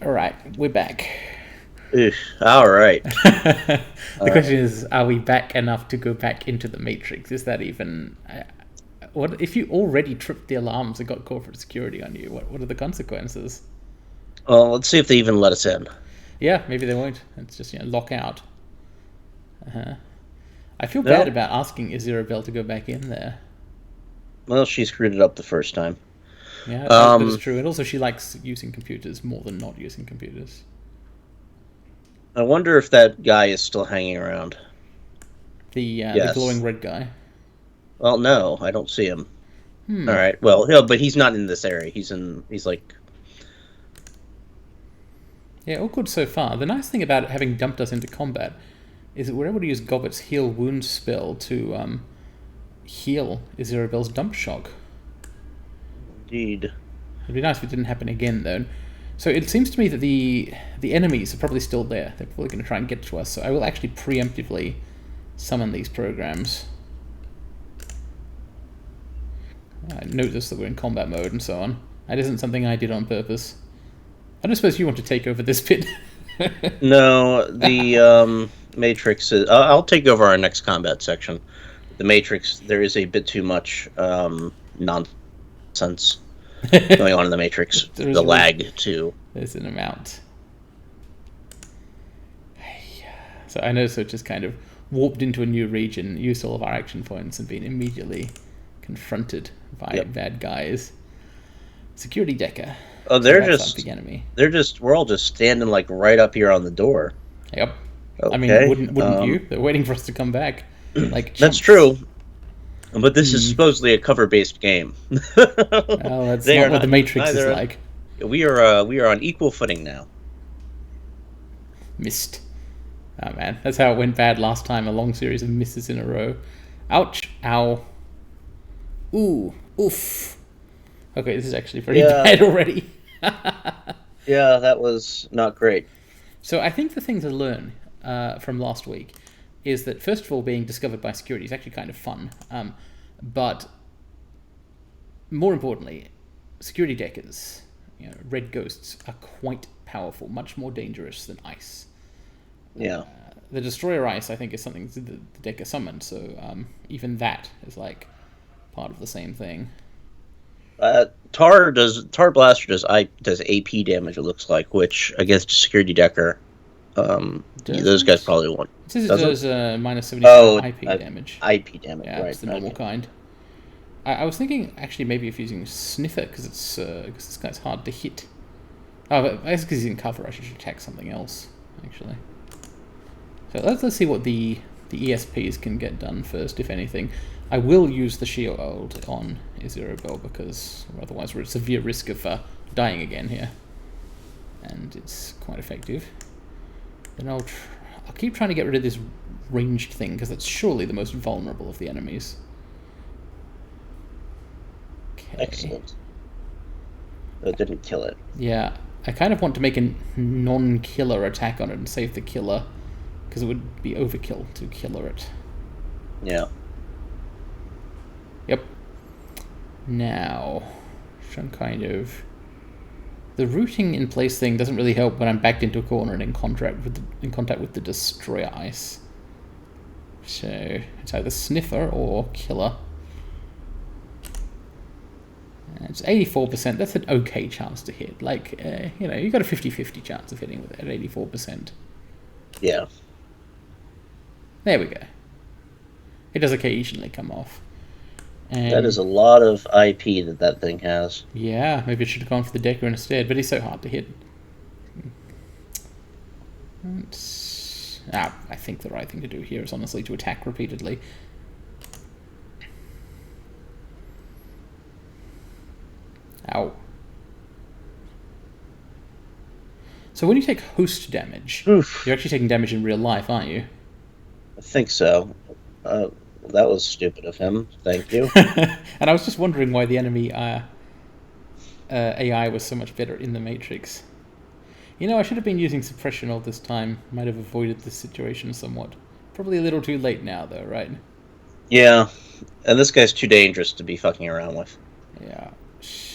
Alright, we're back. Ugh, all right. The All question right. is, are we back enough to go back into the Matrix? Is that even... what if you already tripped the alarms and got corporate security on you? What are the consequences? Well, let's see if they even let us in. Yeah, maybe they won't. It's just, lock out. I feel bad No. about asking Isabel to go back in there. Well, she screwed it up the first time. Yeah, that is Um, true. And also she likes using computers more than not using computers. I wonder if that guy is still hanging around. The glowing Yes. red guy. Well, no, I don't see him. All Hmm. right. Well, but he's not in this area. He's like, Yeah, all good so far. The nice thing about it having dumped us into combat is that we're able to use Goblet's heal wound spell to heal Isabel's dump shock. indeed. It'd be nice if it didn't happen again, though. So it seems to me that the enemies are probably still there. They're probably going to try and get to us. So I will actually preemptively summon these programs. I notice that we're in combat mode and so on. That isn't something I did on purpose. I don't suppose you want to take over this bit. No, the Matrix is. I'll take over our next combat section. The Matrix. There is a bit too much nonsense going on in the Matrix. there's, The there's, lag too. there's an amount. So I noticed it just kind of warped into a new region, used all of our action points, and been immediately confronted by Yep. bad guys. Security Decker. Oh, So that's our big enemy. we're all just standing like right up here on the door. Yep. I mean, Okay. wouldn't you? They're waiting for us to come back, like That's chumps. true, but this is supposedly a cover-based game. Well, that's They not are what the not Matrix is neither. like. We are on equal footing now. Missed. Oh man, that's how it went bad last time. A long series of misses in a row. Ouch! Ow! Ooh! Oof! Okay, this is actually pretty Yeah, bad already. yeah, that was not great. So I think the thing to learn from last week is that, first of all, being discovered by security is actually kind of fun. But more importantly, security deckers, red ghosts, are quite powerful, much more dangerous than ice. Yeah, The destroyer ice, I think, is something the decker summoned, so even that is like part of the same thing. Tar Blaster does AP damage. It looks like, which against Security Decker, those guys Doesn't? probably won't. It says it Doesn't? does minus 75 Oh, IP damage. IP damage, Yeah, right? it's the normal Okay. kind. I was thinking actually maybe if using Sniffer because this guy's hard to hit. Oh, but I guess because he's in cover, I should attack something else actually. So let's see what the ESPs can get done first, if anything. I will use the shield on Isabel because otherwise we're at severe risk of dying again here, and it's quite effective. Then I'll keep trying to get rid of this ranged thing because that's surely the most vulnerable of the enemies. Okay. Excellent. It didn't kill it. Yeah, I kind of want to make a non-killer attack on it and save the killer, because it would be overkill to killer it. Yeah. Yep. Now, some kind of... The rooting in place thing doesn't really help when I'm backed into a corner and in contact with the destroyer ice. So it's either sniffer or killer. It's 84%. That's an okay chance to hit. Like, you've got a 50-50 chance of hitting with it at 84%. Yeah. There we go. It does occasionally come off. That is a lot of IP that thing has. Yeah, maybe I should have gone for the Decker instead, but he's so hard to hit. I think the right thing to do here is honestly to attack repeatedly. Ow. So when you take host damage, Oof. you're actually taking damage in real life, aren't you? I think so. That was stupid of him. Thank you. And I was just wondering why the enemy AI was so much better in the Matrix. I should have been using suppression all this time. Might have avoided this situation somewhat. Probably a little too late now, though, right? Yeah. And this guy's too dangerous to be fucking around with. Yeah.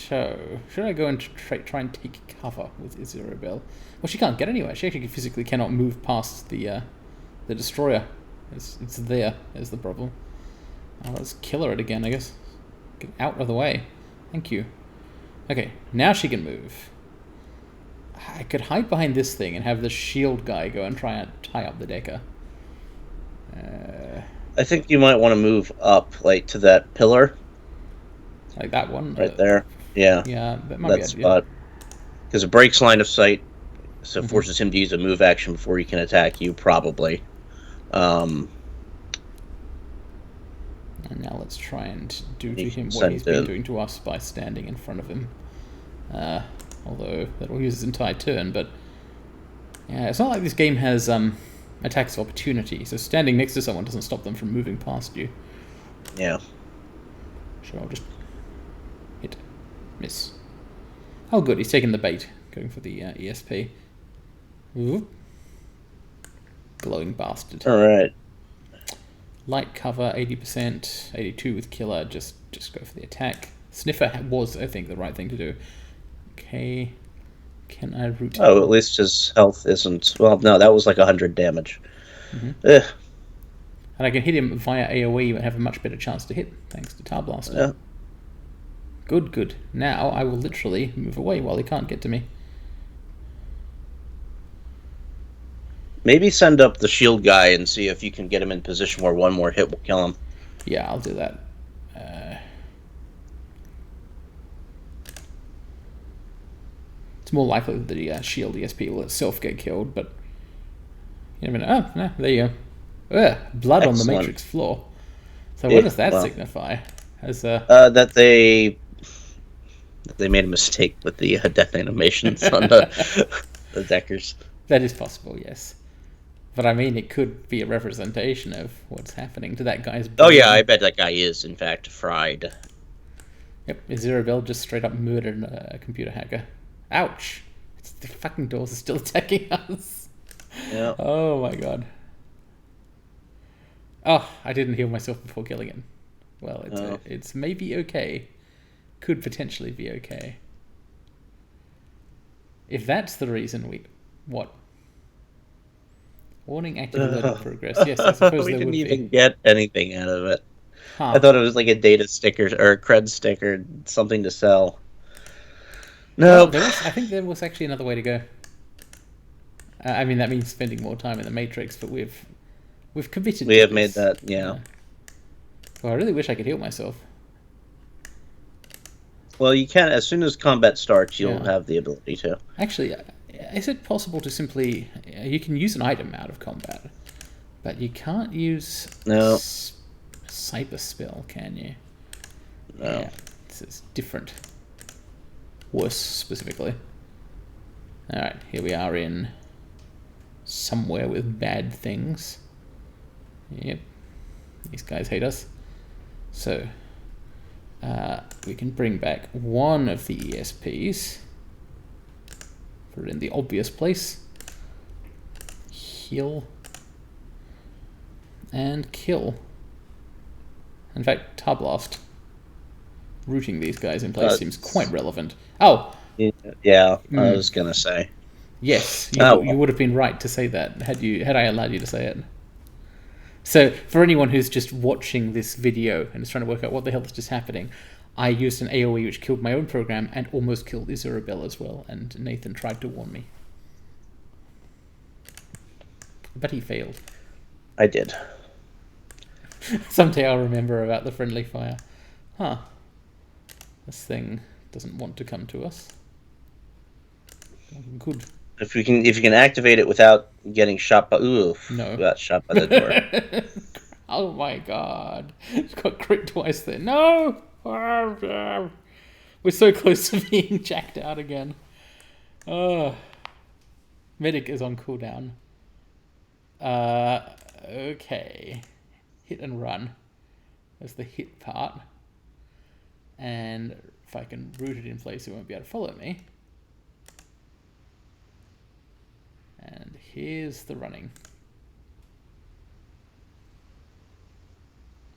So, should I go and try and take cover with Isabel? Well, she can't get anywhere. She actually physically cannot move past the destroyer. It's there is the problem. Oh, let's kill her again, I guess. Get out of the way. Thank you. Okay, now she can move. I could hide behind this thing and have the shield guy go and try and tie up the Decker. I think you might want to move up, like, to that pillar. Like that one? Right there. Yeah. Yeah, that might be that spot. Because it breaks line of sight, so it forces him to use a move action before he can attack you, probably. And now let's try and do to him what he's been doing to us by standing in front of him. Although that'll use his entire turn, but yeah, it's not like this game has attacks of opportunity, so standing next to someone doesn't stop them from moving past you. Yeah. So I'll just hit. Miss. Oh good, he's taking the bait, going for the ESP. Ooh. Glowing bastard. Alright. Light cover, 80%, 82 with killer, just go for the attack. Sniffer was, I think, the right thing to do. Okay, can I root? Oh, at least his health isn't... Well, no, that was like 100 damage. And I can hit him via AoE and have a much better chance to hit, thanks to Tar Blaster. Yeah. Good, good. Now I will literally move away while he can't get to me. Maybe send up the shield guy and see if you can get him in position where one more hit will kill him. Yeah, I'll do that. It's more likely that the shield ESP will itself get killed, but you never know. Oh, no, there you go. Ugh, blood on the Matrix floor. So what does that signify? As that they made a mistake with the death animations on the Deckers. That is possible, yes. But I mean, it could be a representation of what's happening to that guy's brain. Oh yeah, I bet that guy is, in fact, fried. Yep, Isabel just straight up murdered a computer hacker. Ouch! The fucking doors are still attacking us. Yeah. Oh my god. Oh, I didn't heal myself before killing it. Well, it's maybe okay. Could potentially be okay. If that's the reason what? Warning active alert progress. Yes, I suppose we there didn't would even be. get anything out of it. Huh. I thought it was like a data sticker or a cred sticker, something to sell. No, Well, I think there was actually another way to go. I mean, that means spending more time in the Matrix, but we've committed. We have made that, yeah. Well, I really wish I could heal myself. Well, you can as soon as combat starts. You'll have the ability to. Actually, is it possible to simply? You can use an item out of combat, but you can't use cyber spell, can you? No. Yeah, it's different. Worse, specifically. Alright, here we are in somewhere with bad things. Yep. These guys hate us. So, we can bring back one of the ESPs. Put it in the obvious place. Heal. And kill. In fact, Tar Blast. Rooting these guys in place seems quite relevant. Oh! Yeah, I was gonna say. Yes, you would have been right to say that had I allowed you to say it. So, for anyone who's just watching this video and is trying to work out what the hell is just happening, I used an AoE which killed my own program and almost killed Isabel as well, and Nathan tried to warn me. But he failed. I did. Someday I'll remember about the friendly fire. Huh. This thing doesn't want to come to us. Good. If you can activate it without getting shot by got shot by the door. Oh my god. It's got crit twice there. No! We're so close to being jacked out again. Medic is on cooldown. Okay. Hit and run. That's the hit part. And if I can root it in place, it won't be able to follow me. And here's the running.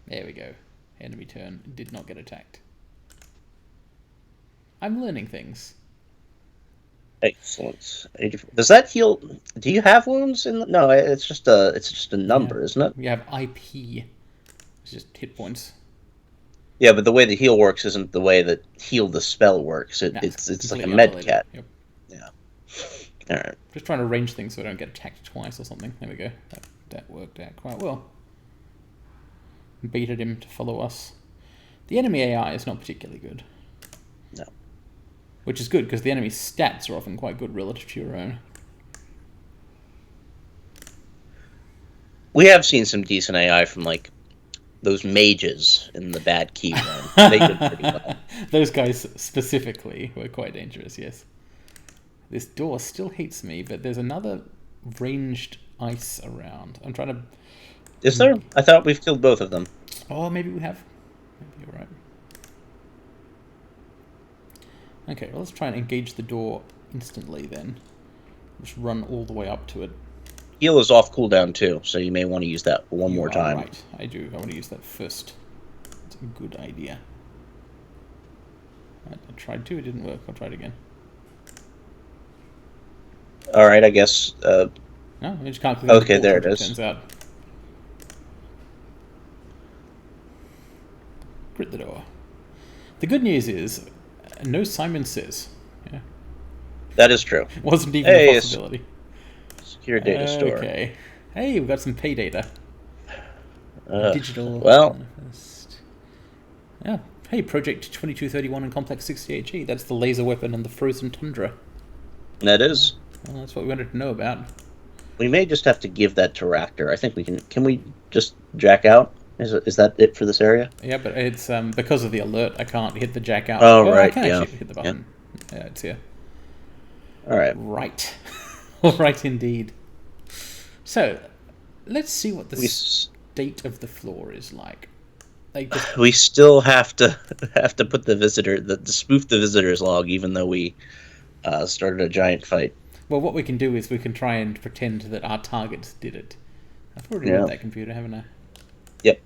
There we go. Enemy turn. Did not get attacked. I'm learning things. Excellent. Does that heal? Do you have wounds? No, it's just a Yeah. number, isn't it? We have IP. It's just hit points. Yeah, but the way the heal works isn't the way that heal the spell works. Nah, It's like a completely med unrelated. cat. Yep. Yeah. All right. Just trying to arrange things so I don't get attacked twice or something. There we go. That worked out quite well. Baited him to follow us. The enemy AI is not particularly good. No. Which is good, because the enemy's stats are often quite good relative to your own. We have seen some decent AI from like those mages in the bad key run. They did pretty well. Those guys specifically were quite dangerous, yes. This door still hates me, but there's another ranged ice around. I'm trying to... Is there? I thought we've killed both of them. Oh, maybe we have. Maybe you're right. Okay, well, let's try and engage the door instantly then. Just run all the way up to it. Heal is off cooldown too, so you may want to use that one more time. Right, I do. I want to use that first. It's a good idea. I tried to, it didn't work. I'll try it again. All right, I guess. No, I just can't click Okay, the there it portal, is. turns out. Crit the door. The good news is, no Simon Says. Yeah. That is true. Wasn't even a possibility. Secure data store. Okay. Hey, we've got some pay data. Digital. Well. Manifest. Yeah. Hey, Project 2231 and Complex 68G. That's the laser weapon and the frozen tundra. That is. Well, that's what we wanted to know about. We may just have to give that to Raptor. I think we can. Can we just jack out? Is that it for this area? Yeah, but it's because of the alert, I can't hit the jack out. Oh, right, I can yeah. actually hit the button. Yeah, it's here. All right. Right. All right, indeed. So, let's see what the state of the floor is like. We still have to put the spoof the visitor's log, even though we started a giant fight. Well, what we can do is we can try and pretend that our targets did it. I've already read that computer, haven't I? Yep.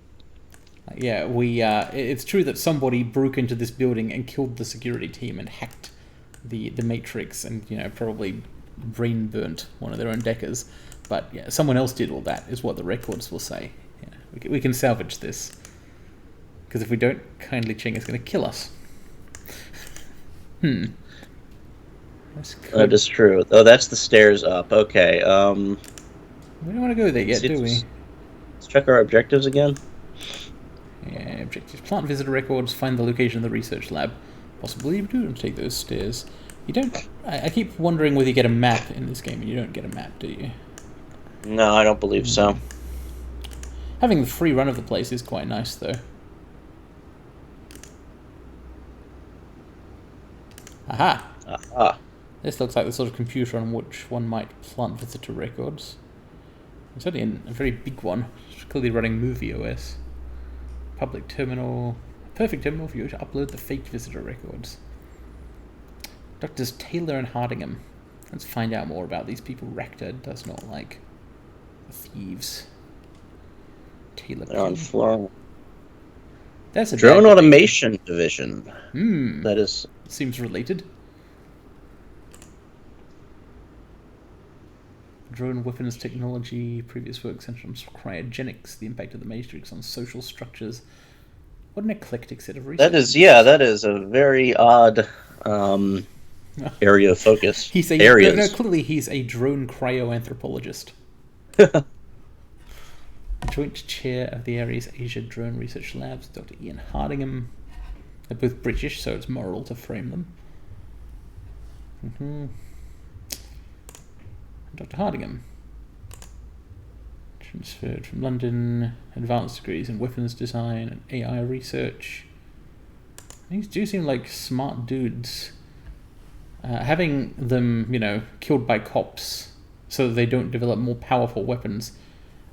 Yeah, it's true that somebody broke into this building and killed the security team and hacked the Matrix and, probably brain burnt one of their own deckers. But yeah, someone else did all that, is what the records will say. Yeah, we can salvage this. Because if we don't, Kindly Ching is going to kill us. That is true. Oh, that's the stairs up. Okay. We don't want to go there yet, do we? Let's check our objectives again. Yeah, objectives. Plant visitor records, find the location of the research lab. Possibly you do take those stairs. You don't... I keep wondering whether you get a map in this game, and you don't get a map, do you? No, I don't believe so. Having the free run of the place is quite nice, though. Aha! Aha. This looks like the sort of computer on which one might plant visitor records. It's only a very big one. It's clearly running Movie OS. Public terminal. Perfect terminal for you to upload the fake visitor records. Doctors Taylor and Hardingham. Let's find out more about these people Rector does not like. The thieves. Taylor. They're on floor. That's a drone automation division. That is... Seems related. Drone weapons technology, previous work centered on cryogenics, the impact of the Matrix on social structures. What an eclectic set of research. That is a very odd area of focus. Clearly he's a drone cryoanthropologist. Joint chair of the Ares Asia Drone Research Labs, Dr. Ian Hardingham. They're both British, so it's moral to frame them. Dr. Hardingham. Transferred from London, advanced degrees in weapons design and AI research. These do seem like smart dudes. Having them, killed by cops so that they don't develop more powerful weapons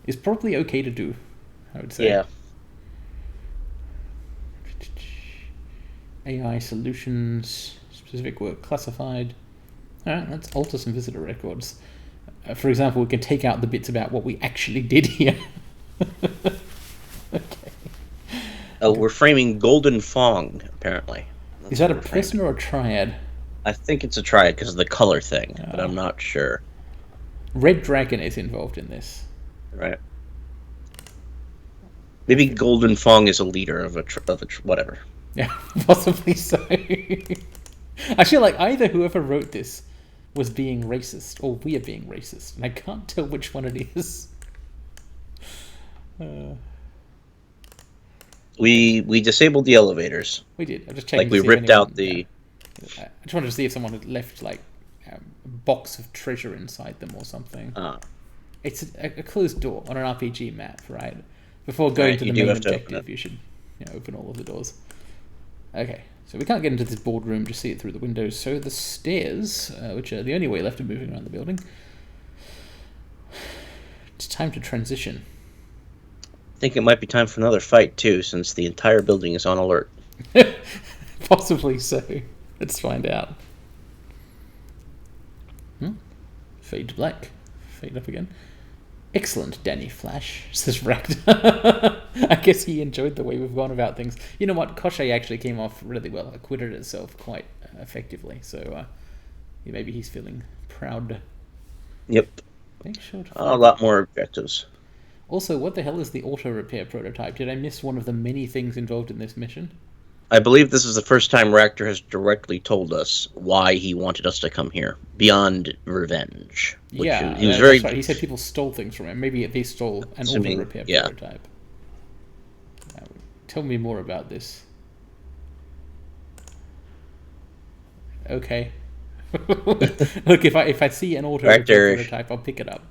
is probably okay to do, I would say. Yeah. AI solutions, specific work classified. Alright, let's alter some visitor records. For example, we can take out the bits about what we actually did here. Okay. Oh, we're framing Golden Fong, apparently. Is that a person or a triad? I think it's a triad because of the color thing, but I'm not sure. Red Dragon is involved in this. Right. Maybe Golden Fong is a leader of a whatever. Yeah, possibly so. I feel like either whoever wrote this was being racist or we are being racist, and I can't tell which one it is. We disabled the elevators. We did. I just checking. Like we ripped out the. I just wanted to see if someone had left like a box of treasure inside them or something. It's a closed door on an RPG map, right? Before going to the main objective, you should open all of the doors. Okay, so we can't get into this boardroom, just see it through the windows. So the stairs, which are the only way left of moving around the building. It's time to transition. I think it might be time for another fight, too, since the entire building is on alert. Possibly so. Let's find out. Fade to black. Fade up again. Excellent, Danny Flash, says Ragnar. I guess he enjoyed the way we've gone about things. You know what? Koshei actually came off really well. Acquitted itself quite effectively. So maybe he's feeling proud. Yep. Make sure to a lot more objectives. Also, what the hell is the auto repair prototype? Did I miss one of the many things involved in this mission? I believe this is the first time Ractor has directly told us why he wanted us to come here, beyond revenge. He was very. Right. He said people stole things from him. Maybe they stole an auto repair prototype. Tell me more about this. Okay. Look, if I see an auto repair prototype, I'll pick it up.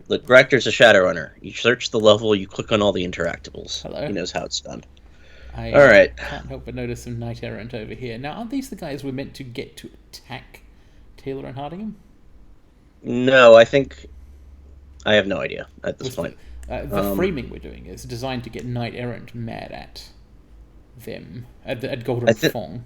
Look, Ractor's a Shadowrunner. You search the level, you click on all the interactables. Hello. He knows how it's done. I all right. Can't help but notice some Knight Errant over here. Now, aren't these the guys we're meant to get to attack Taylor and Hardingham? No, I think... I have no idea at this point. The framing we're doing is designed to get Knight Errant mad at them, at Golden Fong.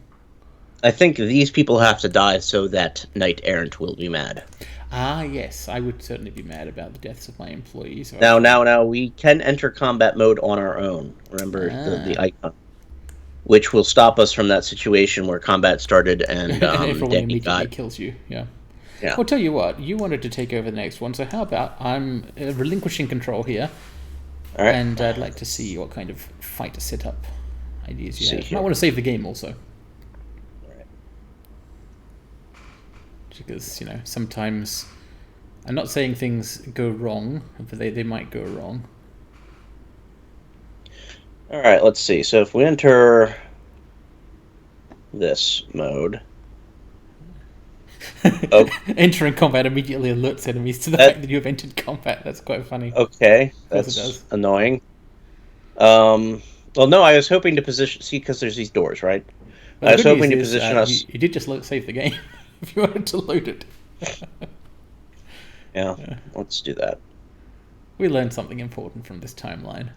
I think these people have to die so that Knight Errant will be mad. Ah, yes. I would certainly be mad about the deaths of my employees. Now, we can enter combat mode on our own. Remember the icon. Which will stop us from that situation where combat started and everyone immediately kills you. Yeah. Well, tell you what. You wanted to take over the next one, so how about I'm relinquishing control here. All right. And I'd like to see what kind of fight setup ideas you have. I want to save the game also. Because, sometimes I'm not saying things go wrong, but they might go wrong. All right, let's see. So if we enter this mode... Entering combat immediately alerts enemies to the fact that you have entered combat. That's quite funny. Okay, that's annoying. Well, no, I was hoping to position... See, because there's these doors, right? Well, I was hoping to position us... You did just save the game. If you wanted to load it. Yeah, let's do that. We learned something important from this timeline.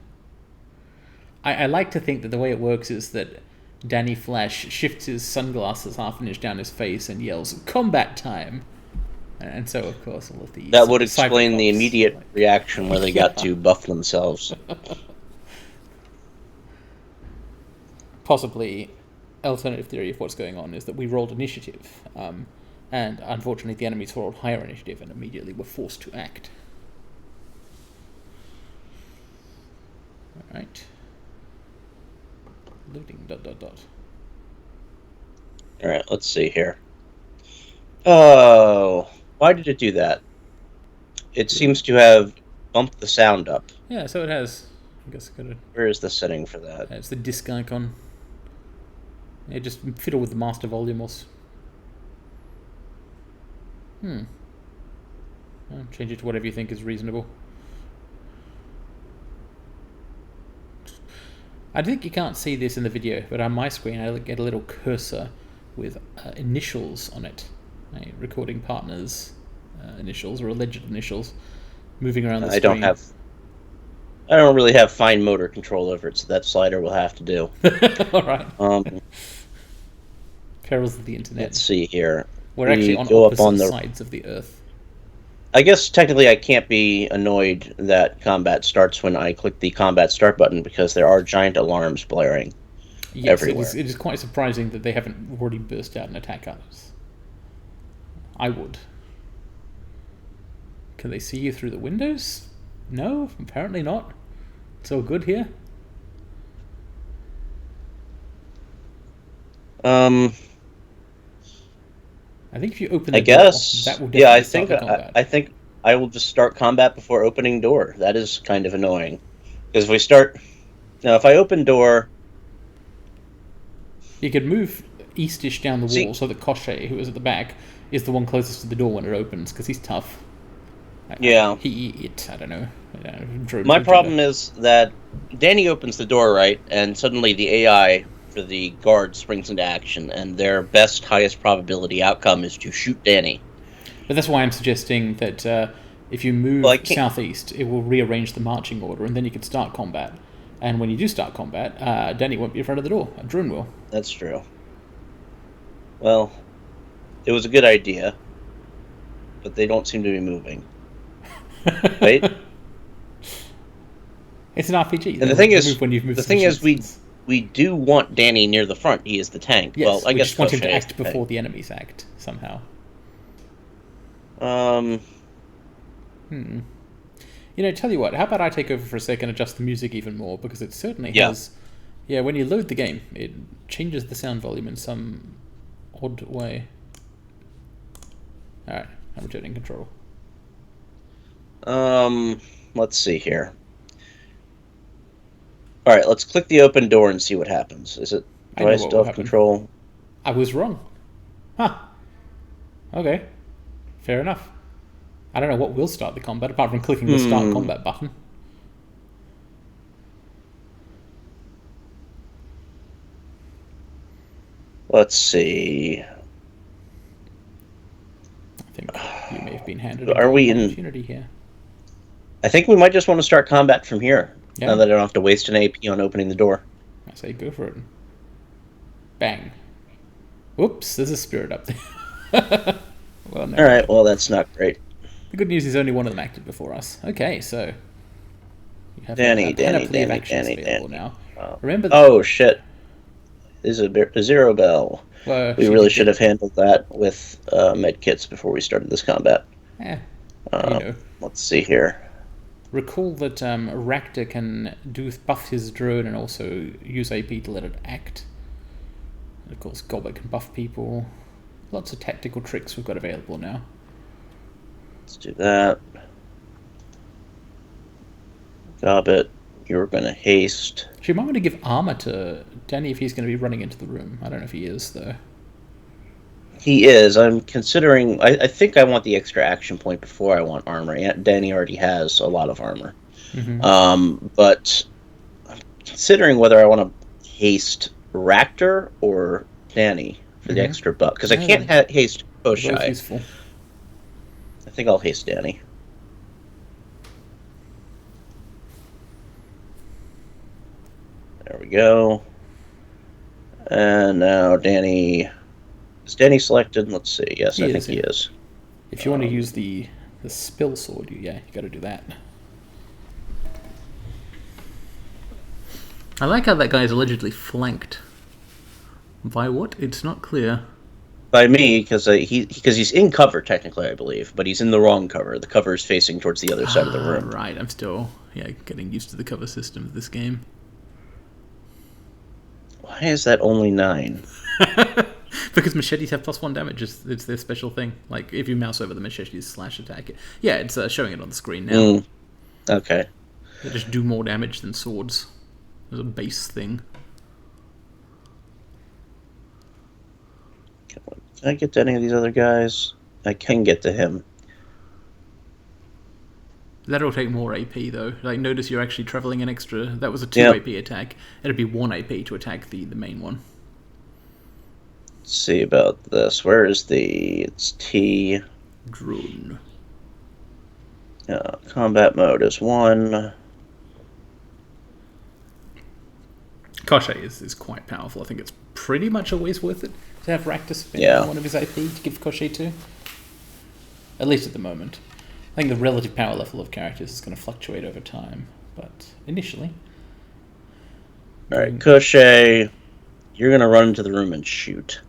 I like to think that the way it works is that Danny Flash shifts his sunglasses half an inch down his face and yells, "Combat time!" And so, of course, all of these... That would explain the immediate reaction where they got to buff themselves. Possibly... alternative theory of what's going on is that we rolled initiative, and unfortunately the enemies rolled higher initiative and immediately were forced to act. Alright. Looting ... Alright, let's see here. Oh, why did it do that? It seems to have bumped the sound up. Yeah, so it has. I guess I gotta... Where is the setting for that? It's the disc icon. Yeah, just fiddle with the master volume or... change it to whatever you think is reasonable. I think you can't see this in the video, but on my screen I get a little cursor with initials on it. Recording partners' initials, or alleged initials, moving around the screen. I don't really have fine motor control over it, so that slider will have to do. Alright. Perils of the internet. Let's see here. We're actually on opposite sides of the Earth. I guess technically I can't be annoyed that combat starts when I click the combat start button because there are giant alarms blaring. Yes, everywhere. it is quite surprising that they haven't already burst out and attack us. I would. Can they see you through the windows? No, apparently not. It's all good here. I think if you open the I door, guess. that will Yeah, definitely start the combat. I think I will just start combat before opening door. That is kind of annoying. Because if we start... Now, if I open door... You could move eastish down the wall See, so that Koshé, who is at the back, is the one closest to the door when it opens, because he's tough. yeah. I don't know. My problem is that Danny opens the door, right, and suddenly the AI for the guard springs into action, and their best, highest probability outcome is to shoot Danny. But that's why I'm suggesting that if you move southeast, it will rearrange the marching order, and then you can start combat. And when you do start combat, Danny won't be in front of the door. A drone will. That's true. Well, it was a good idea, but they don't seem to be moving. Right? It's an RPG. And the thing is, we do want Danny near the front. He is the tank. Yes, well, I guess just want him to act before the enemies act somehow. Tell you what. How about I take over for a second, adjust the music even more, because it certainly has. Yeah, when you load the game, it changes the sound volume in some odd way. All right, I'm returning control. Let's see here. All right, let's click the open door and see what happens. Do I still have control? I was wrong. Huh. Okay. Fair enough. I don't know what will start the combat, apart from clicking the start combat button. Let's see. I think you may have been handed an opportunity here. I think we might just want to start combat from here. Yeah. Now that I don't have to waste an AP on opening the door. I say go for it. Bang. Whoops, there's a spirit up there. Well, no. Alright, well that's not great. The good news is only one of them acted before us. Okay, so you have Danny. now. Remember oh shit. There's a zero bell. Well, we really should have handled that with med kits before we started this combat. Let's see here. Recall that Rakta can buff his drone and also use AP to let it act. And of course, Goblet can buff people. Lots of tactical tricks we've got available now. Let's do that. Gobbet, you're going to haste. She might want to give armor to Danny if he's going to be running into the room. I don't know if he is, though. He is. I'm considering... I think I want the extra action point before I want armor. Danny already has a lot of armor. Mm-hmm. But I'm considering whether I want to haste Raptor or Danny for the extra buff. Because I can't haste Koshai. I think I'll haste Danny. There we go. And now Danny... Is Danny selected? Let's see. Yes, I think he is. If you want to use the spill sword, you got to do that. I like how that guy is allegedly flanked. By what? It's not clear. By me, because he's in cover technically, I believe, but he's in the wrong cover. The cover is facing towards the other side of the room. Right. I'm still getting used to the cover system of this game. Why is that only 9? Because machetes have +1 damage. It's their special thing. Like, if you mouse over the machetes slash attack it. Yeah, it's showing it on the screen now. Okay. They just do more damage than swords. There's a base thing. Can I get to any of these other guys? I can get to him. That'll take more AP, though. Like, notice you're actually traveling an extra... That was a 2 AP attack. It'd be 1 AP to attack the main one. Let's see about this. Where is it's T. Drone. Combat mode is 1. Koshai is quite powerful. I think it's pretty much always worth it to have Rakta spend one of his AP to give Koshai to. At least at the moment. I think the relative power level of characters is going to fluctuate over time, but initially... Alright, Koshai... You're gonna run into the room and shoot.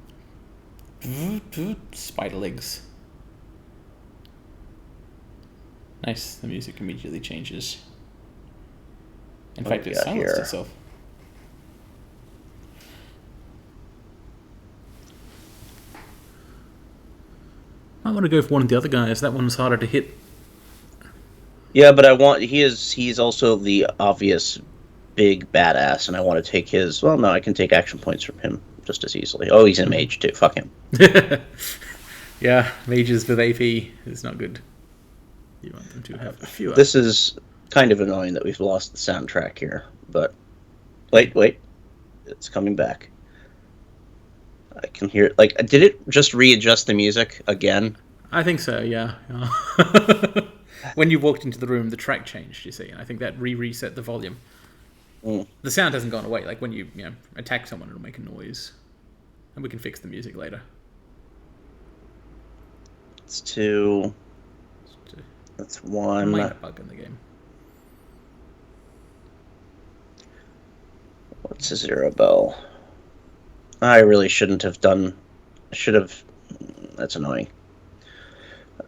Spider legs. Nice. The music immediately changes. In fact, it silenced itself. I want to go for one of the other guys. That one's harder to hit. Yeah, but he's also the obvious big badass, and I want to take his. Well, no, I can take action points from him just as easily. Oh, he's a mage too. Fuck him. Yeah, mages with AP is not good. You want them to have fewer. This is kind of annoying that we've lost the soundtrack here, but wait, it's coming back. I can hear it. Like, did it just readjust the music again? I think so. Yeah. When you walked into the room, the track changed. You see, and I think that reset the volume. The sound hasn't gone away. Like when you attack someone, it'll make a noise, and we can fix the music later. It's 2. That's 1. Minor bug in the game. What's a zero bell? I really shouldn't have done. I should have. That's annoying.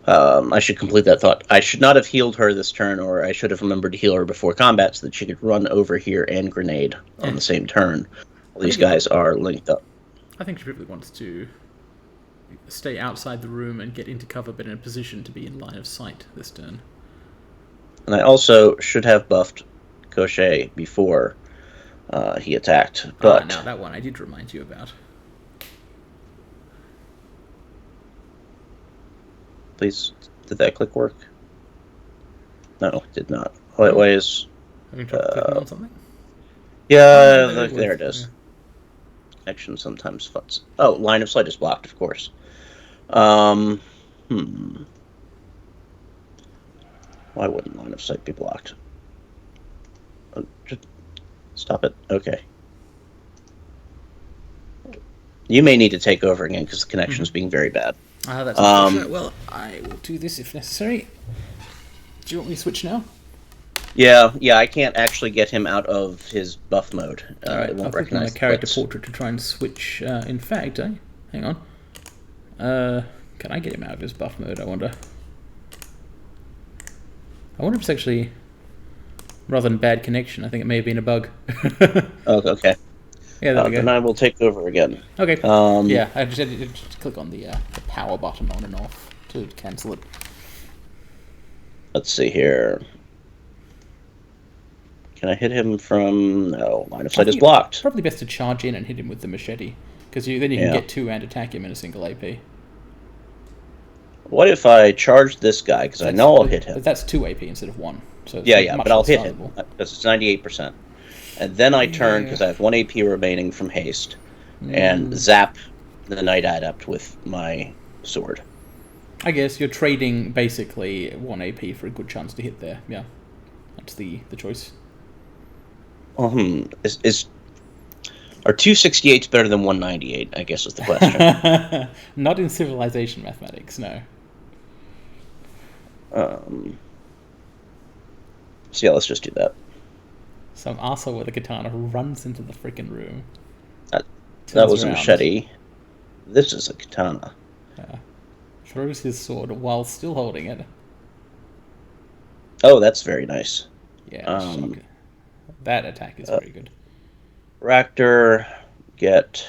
I should complete that thought. I should not have healed her this turn, or I should have remembered to heal her before combat so that she could run over here and grenade on the same turn. Well, these guys are linked up. I think she probably wants to stay outside the room and get into cover, but in a position to be in line of sight this turn. And I also should have buffed Cochet before he attacked. But now that one I did remind you about. Please, did that click work? No, it did not. Why is... Have you tried clicking on something? Yeah, there it is. Yeah. Action sometimes fucks. Oh, line of sight is blocked, of course. Why wouldn't line of sight be blocked? Just stop it. Okay. You may need to take over again because the connection's being very bad. That's unfortunate. Well, I will do this if necessary. Do you want me to switch now? Yeah, I can't actually get him out of his buff mode. Alright, it won't I'll click on recognize the character portrait to try and switch. In fact, hang on. Can I get him out of his buff mode, I wonder? I wonder if it's actually, rather than bad connection, I think it may have been a bug. Oh, okay. Yeah, there we go. Then I will take over again. Okay. Yeah, I just had to click on the power button on and off to cancel it. Let's see here. Can I hit him from... No, line of sight is blocked. Probably best to charge in and hit him with the machete, because then you can get 2 and attack him in a single AP. What if I charge this guy, because I know I'll hit him. But that's 2 AP instead of 1. So yeah, but I'll hit him, because it's 98%. And then I turn, because I have 1 AP remaining from haste, and zap the Knight Adept with my sword. I guess you're trading basically 1 AP for a good chance to hit there. Yeah, that's the choice. Are 268s better than 198? I guess is the question. Not in civilization mathematics, no. So yeah, let's just do that. Some arsehole with a katana runs into the freaking room. That was a machete. This is a katana. Yeah. Throws his sword while still holding it. Oh, that's very nice. Yeah, that attack is very good. Raptor, get...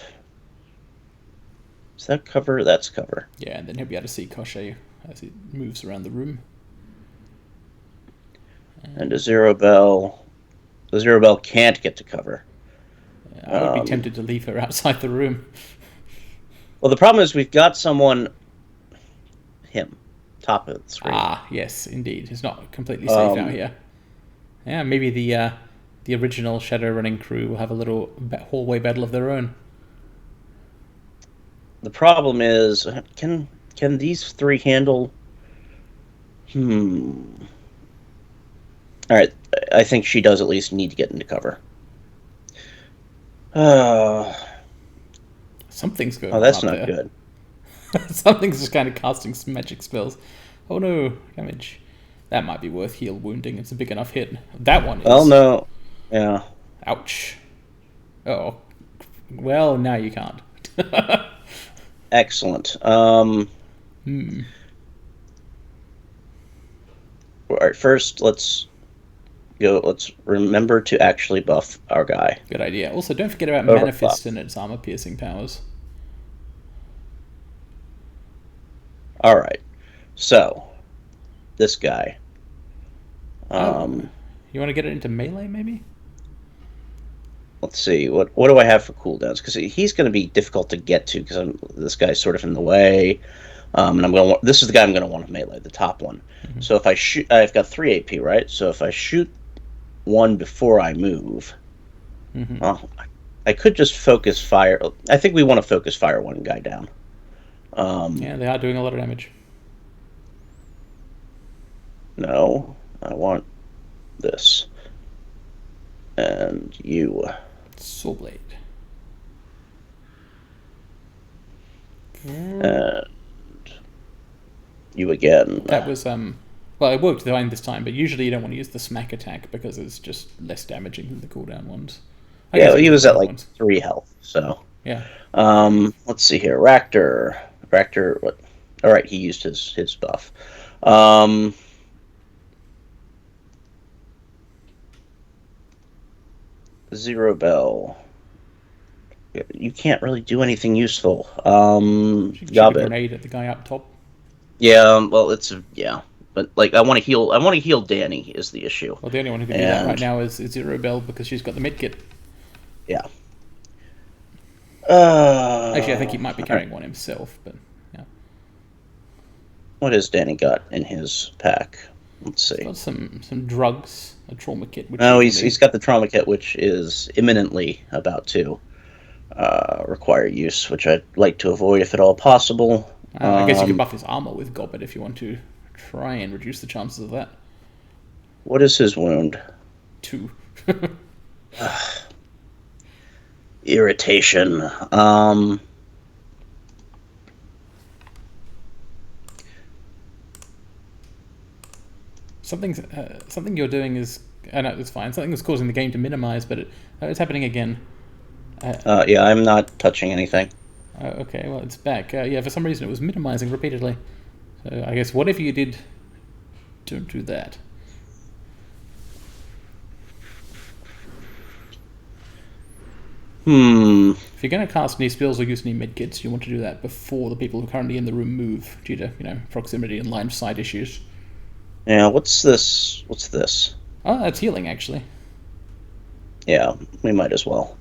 Is that cover? That's cover. Yeah, and then he'll be able to see Cochet as he moves around the room. And a zero bell. The zero bell can't get to cover. Yeah, I would be tempted to leave her outside the room. Well, the problem is we've got someone... Him. Top of the screen. Ah, yes, indeed. It's not completely safe out here. Yeah, maybe the original Shadowrunning crew will have a little hallway battle of their own. The problem is, can these 3 handle... Alright, I think she does at least need to get into cover. Something's going on. Oh, that's not there. good. Something's just kind of casting some magic spells. Oh no, damage. That might be worth heal wounding. It's a big enough hit. That one is. Well, no. Yeah. Ouch. Oh. Well, now you can't. Excellent. All right, first let's go. Let's remember to actually buff our guy. Good idea. Also, don't forget about Manifest and its armor-piercing powers. All right, so this guy. You want to get it into melee, maybe? Let's see. What do I have for cooldowns? Because he's going to be difficult to get to because this guy's sort of in the way. And I'm going to. This is the guy I'm going to want to melee, the top one. Mm-hmm. So if I shoot, I've got 3 AP, right? So if I shoot one before I move, I could just focus fire. I think we want to focus fire one guy down. Yeah, they are doing a lot of damage. No, I want this. And you. Soul Blade. And you again. That was, well, it worked fine this time, but usually you don't want to use the smack attack because it's just less damaging than the cooldown ones. Yeah, he was at like 3 health, so. Yeah. Let's see here. Raptor, what? Alright, he used his buff. Zero Bell. You can't really do anything useful. Shoot a grenade at the guy up top. Yeah, well, but like I want to heal Danny is the issue. Well, the only one who can do that right now is Zero Bell because she's got the medkit. Yeah. Actually, I think he might be carrying one himself, but yeah. What has Danny got in his pack? Let's see. He's got some drugs, a trauma kit. He's got the trauma kit, which is imminently about to require use, which I'd like to avoid if at all possible. I guess you could buff his armor with Gobbet if you want to try and reduce the chances of that. What is his wound? 2. Irritation. Something you're doing is... no, it's fine. Something is causing the game to minimize, but it's happening again. Yeah, I'm not touching anything. Okay, well, it's back. Yeah, for some reason it was minimizing repeatedly. So I guess whatever you did, don't do that. If you're going to cast any spells or use any medkits, you want to do that before the people who are currently in the room move, due to, proximity and line of sight issues. Yeah, what's this? What's this? Oh, that's healing, actually. Yeah, we might as well.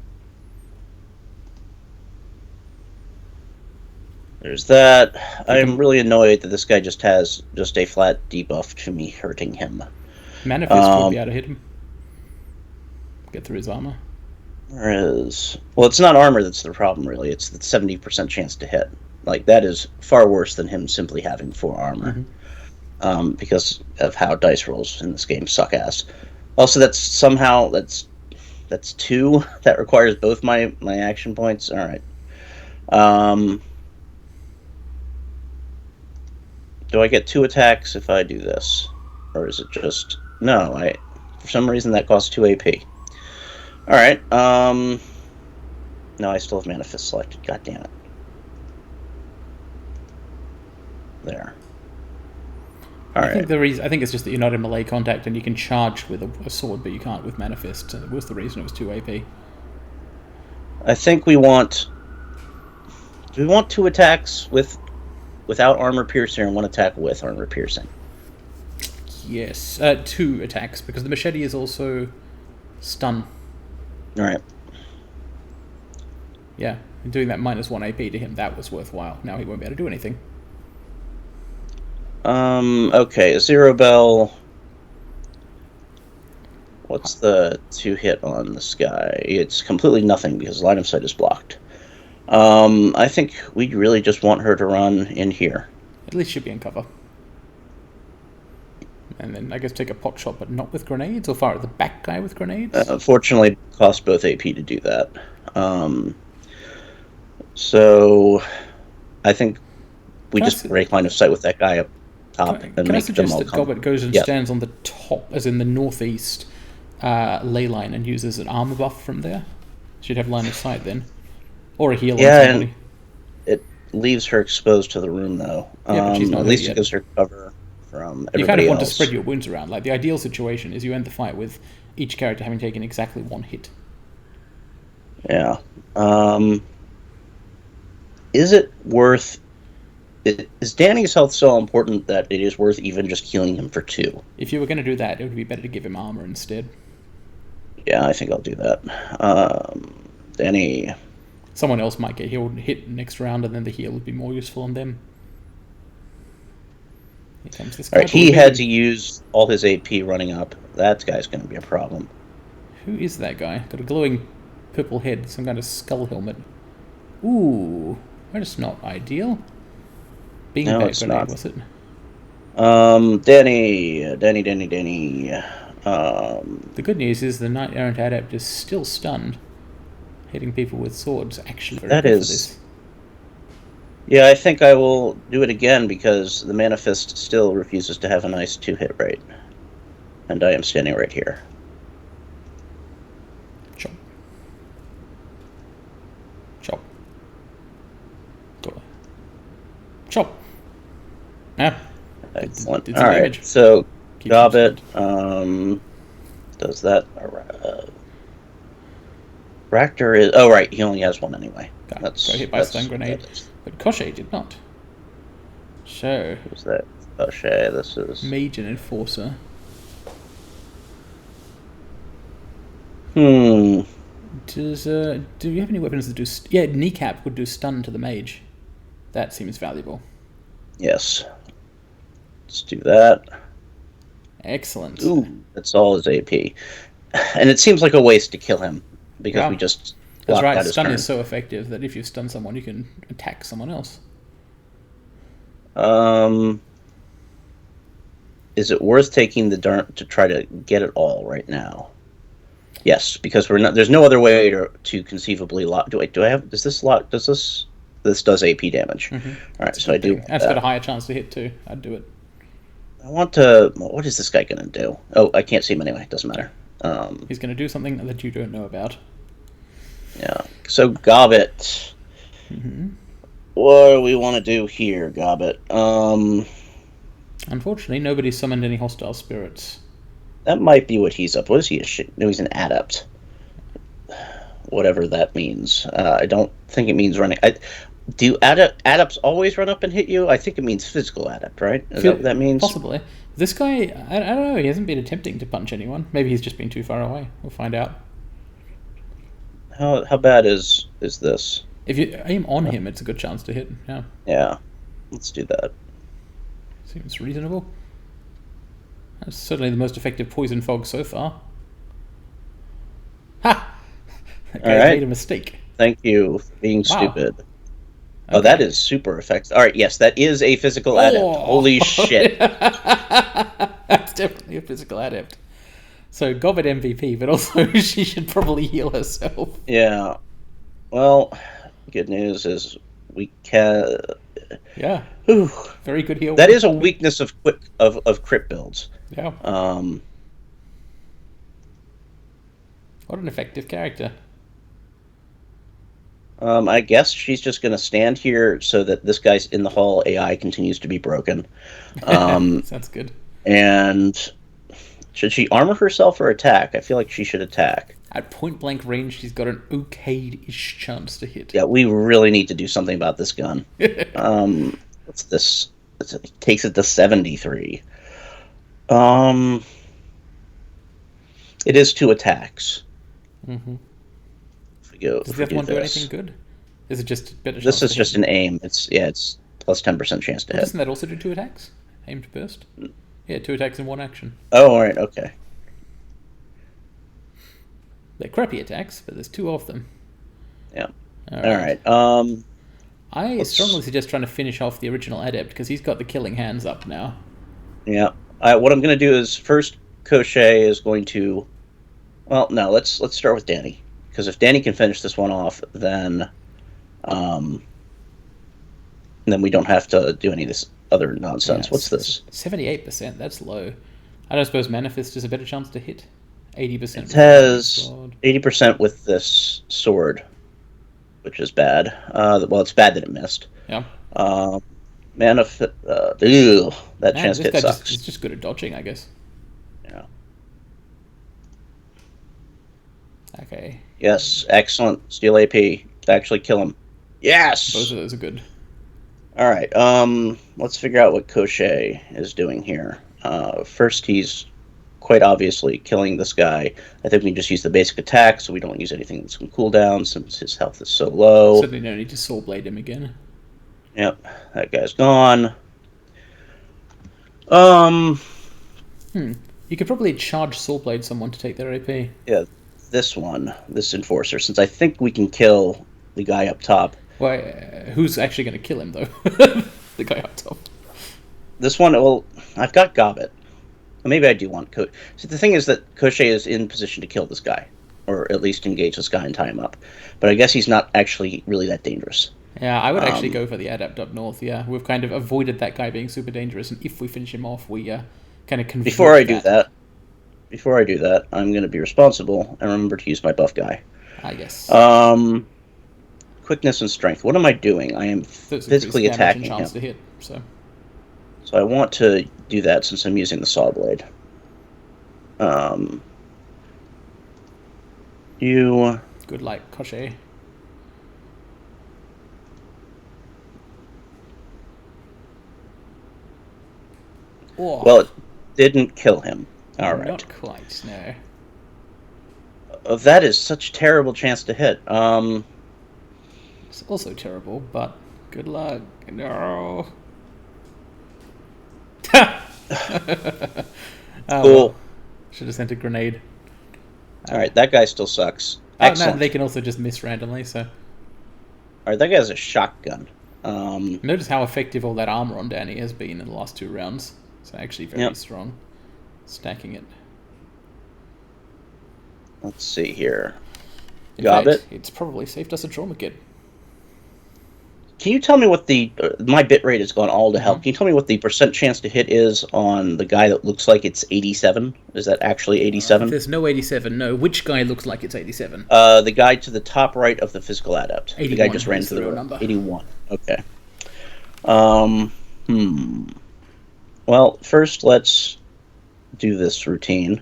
There's that. I'm really annoyed that this guy just has a flat debuff to me hurting him. Manifest would be able to hit him. Get through his armor. Well, it's not armor that's the problem, really. It's the 70% chance to hit. Like, that is far worse than him simply having 4 armor. Because of how dice rolls in this game suck ass. Also, that's 2. That requires both my action points. Alright. Do I get 2 attacks if I do this? Or is it just... No, for some reason that costs 2 AP. Alright, no, I still have Manifest selected, god damn it. There. Alright. I think it's just that you're not in melee contact and you can charge with a sword, but you can't with Manifest. It was the reason it was 2 AP. I think we want... Do we want 2 attacks without armor piercing and 1 attack with armor piercing? Yes, 2 attacks, because the machete is also stun. Alright. Yeah, and doing that -1 AP to him, that was worthwhile. Now he won't be able to do anything. Okay, Zero Bell. What's the 2 hit on this guy? It's completely nothing because line of sight is blocked. I think we really just want her to run in here. At least she'll be in cover. And then I guess take a pot shot, but not with grenades, or fire at the back guy with grenades? Unfortunately, it costs both AP to do that. So I think we just break line of sight with that guy up top and can make I suggest them all that Gobbet goes and stands on the top, as in the northeast ley line, and uses an armor buff from there? She'd have line of sight then. Or a heal on Yeah, somebody. and it leaves her exposed to the room, though. Yeah, but she's not At hurt least it yet. gives her cover from You kind everybody of want to else. spread your wounds around. Like, the ideal situation is you end the fight with each character having taken exactly one hit. Yeah. Is it worth... Is Danny's health so important that it is worth even just healing him for 2? If you were going to do that, it would be better to give him armor instead. Yeah, I think I'll do that. Danny... Someone else might get hit next round, and then the heal would be more useful on them. Here comes this guy. Alright, he had to use all his AP running up. That guy's going to be a problem. Who is that guy? Got a glowing purple head, some kind of skull helmet. Ooh, that is not ideal. Beanbag grenade, was it? Danny. The good news is the Knight Errant Adept is still stunned. Hitting people with swords actually very good for this. Yeah, I think I will do it again because the Manifest still refuses to have a nice 2-hit rate. And I am standing right here. Chop. Chop. Chop. Ah. Excellent. Alright, so Gobbet does that. Raptor is... Oh, right, he only has one anyway. Got hit by a stun grenade. But Koshé did not. So... Who's that? Koshé, this is... Mage and Enforcer. Does, do you have any weapons that do... Yeah, Kneecap would do stun to the mage. That seems valuable. Yes. Let's do that. Excellent. Ooh, that's all his AP. And it seems like a waste to kill him, because we just... That's right, stun is so effective that if you stun someone, you can attack someone else. Is it worth taking the dart to try to get it all right now? Yes, because we're not. There's no other way to conceivably lock. Do I have? Does this lock? Does this? This does AP damage. Mm-hmm. All right, so I do. That's got a higher chance to hit too. I'd do it. I want to. What is this guy gonna do? Oh, I can't see him anyway. It doesn't matter. He's gonna do something that you don't know about. Yeah. So Gobbet. What do we want to do here, Gobbet? Unfortunately, nobody summoned any hostile spirits. That might be what he's up. What is he? No, he's an adept. Whatever that means. I don't think it means running. Do adepts always run up and hit you? I think it means physical adept, right? Is that what that means? Possibly. This guy, I don't know. He hasn't been attempting to punch anyone. Maybe he's just been too far away. We'll find out. How bad is this? If you aim on him, it's a good chance to hit. Yeah. Yeah. Let's do that. Seems reasonable. That's certainly the most effective poison fog so far. Ha! That guy made a mistake. Thank you for being stupid. Okay. Oh, that is super effective. All right, yes, that is a physical adept. Holy shit. That's definitely a physical adept. So, Gobbet MVP, but also she should probably heal herself. Yeah. Well, good news is we can... Yeah. Whew. Very good heal. That is a weakness of crit builds. Yeah. What an effective character. I guess she's just going to stand here so that this guy's in the hall AI continues to be broken. Sounds good. And should she armor herself or attack? I feel like she should attack. At point blank range, she's got an okay-ish chance to hit. Yeah, we really need to do something about this gun. What's this? It takes it to 73. It is 2 attacks. Mm-hmm. Does the other one do anything good? Is it just better? This is just an aim. It's plus 10% chance to hit. Doesn't that also do 2 attacks? Aim to burst? Yeah, 2 attacks in 1 action. Oh, all right, okay. They're crappy attacks, but there's 2 of them. Yeah. All right. I strongly suggest trying to finish off the original adept because he's got the killing hands up now. Yeah. What I'm going to do is first Koshé is going to. Well, no. Let's start with Danny, because if Danny can finish this one off, then we don't have to do any of this other nonsense. Yeah, what's this? 78%. That's low. I don't suppose Manifest is a better chance to hit. 80%. It has 80% with this sword. which is bad. Well, it's bad that it missed. Yeah. Man of ew, that Man, chance this hit guy sucks. is just good at dodging, I guess. Yeah. Okay. Yes, excellent. Steal AP. Actually kill him. Yes! Both of those are good. Alright, let's figure out what Koshei is doing here. First, he's quite obviously killing this guy. I think we can just use the basic attack so we don't use anything that's on cooldown since his health is so low. Certainly no need to Soul Blade him again. Yep, that guy's gone. You could probably charge Soul Blade someone to take their AP. Yeah, this Enforcer, since I think we can kill the guy up top. Well, who's actually going to kill him, though? The guy up top. This one, well, I've got Gobbet. Maybe I do want Koshei. So the thing is that Koshei is in position to kill this guy, or at least engage this guy and tie him up. But I guess he's not actually really that dangerous. Yeah, I would actually go for the Adept up north, yeah. We've kind of avoided that guy being super dangerous, and if we finish him off, we kind of convert Before I do that, I'm going to be responsible and remember to use my buff guy. Ah, yes. Quickness and strength. What am I doing? I am physically attacking him. To hit, so I want to do that since I'm using the saw blade. You... Good luck, Koshei. Oh. Well, it didn't kill him. All right. Not quite, no. That is such a terrible chance to hit. It's also terrible, but good luck. No. Cool. Well, should have sent a grenade. All right, that guy still sucks. Excellent. No, they can also just miss randomly, so... All right, that guy has a shotgun. Notice how effective all that armor on Danny has been in the last 2 rounds. It's actually very strong. Stacking it. Let's see here. Gobbet. It's probably saved us a trauma kit. Can you tell me what the... my bit rate has gone all to hell. Can you tell me what the % chance to hit is on the guy that looks like it's 87? Is that actually 87? There's no 87, no. Which guy looks like it's 87? The guy to the top right of the physical adept. 81. The guy just ran to the number. 81. Okay. Well, first let's do this routine.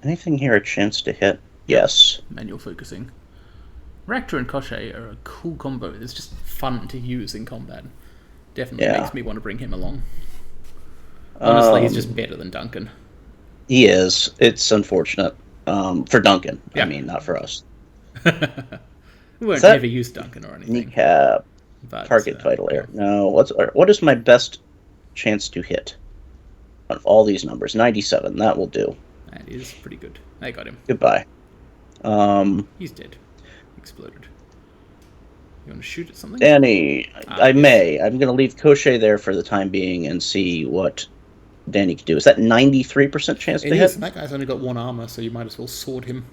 Anything here a chance to hit? Yes. Manual focusing. Raptor and Koshei are a cool combo. It's just fun to use in combat. Definitely makes me want to bring him along. Honestly, he's just better than Duncan. He is. It's unfortunate. For Duncan. I mean, not for us. We won't ever use Duncan or anything. Kneecap. Target vital air. No. What is my best chance to hit? Out of all these numbers. 97. That will do. That is pretty good. I got him. Goodbye. He's dead. Exploded. You want to shoot at something? Danny, I may. I'm going to leave Koshei there for the time being and see what Danny can do. Is that 93% chance to hit? That guy's only got 1 armor, so you might as well sword him.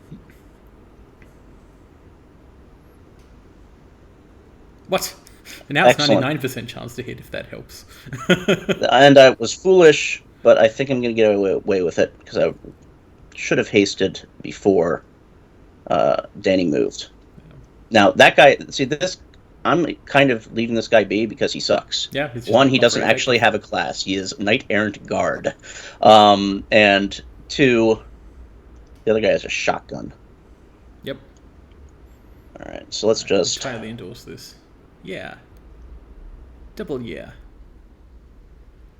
What? Now it's 99% chance to hit, if that helps. And I was foolish, but I think I'm going to get away with it, because I should have hasted before Danny moved. Now, that guy, see, I'm kind of leaving this guy be because he sucks. Yeah. One, he doesn't actually have a class. He is Knight Errant Guard. And 2, the other guy has a shotgun. Yep. Alright, so let's just... entirely endorse this. Yeah. Double yeah.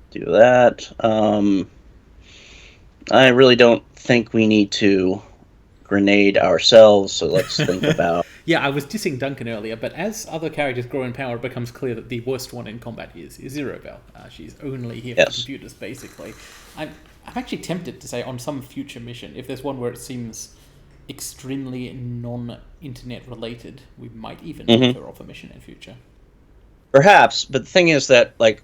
Do that. I really don't think we need to grenade ourselves, so let's think about... Yeah, I was dissing Duncan earlier, but as other characters grow in power, it becomes clear that the worst one in combat is Zero Bell. She's only here for computers, basically. I'm actually tempted to say on some future mission, if there's one where it seems extremely non-internet related, we might even move her off a mission in future. Perhaps, but the thing is that, like,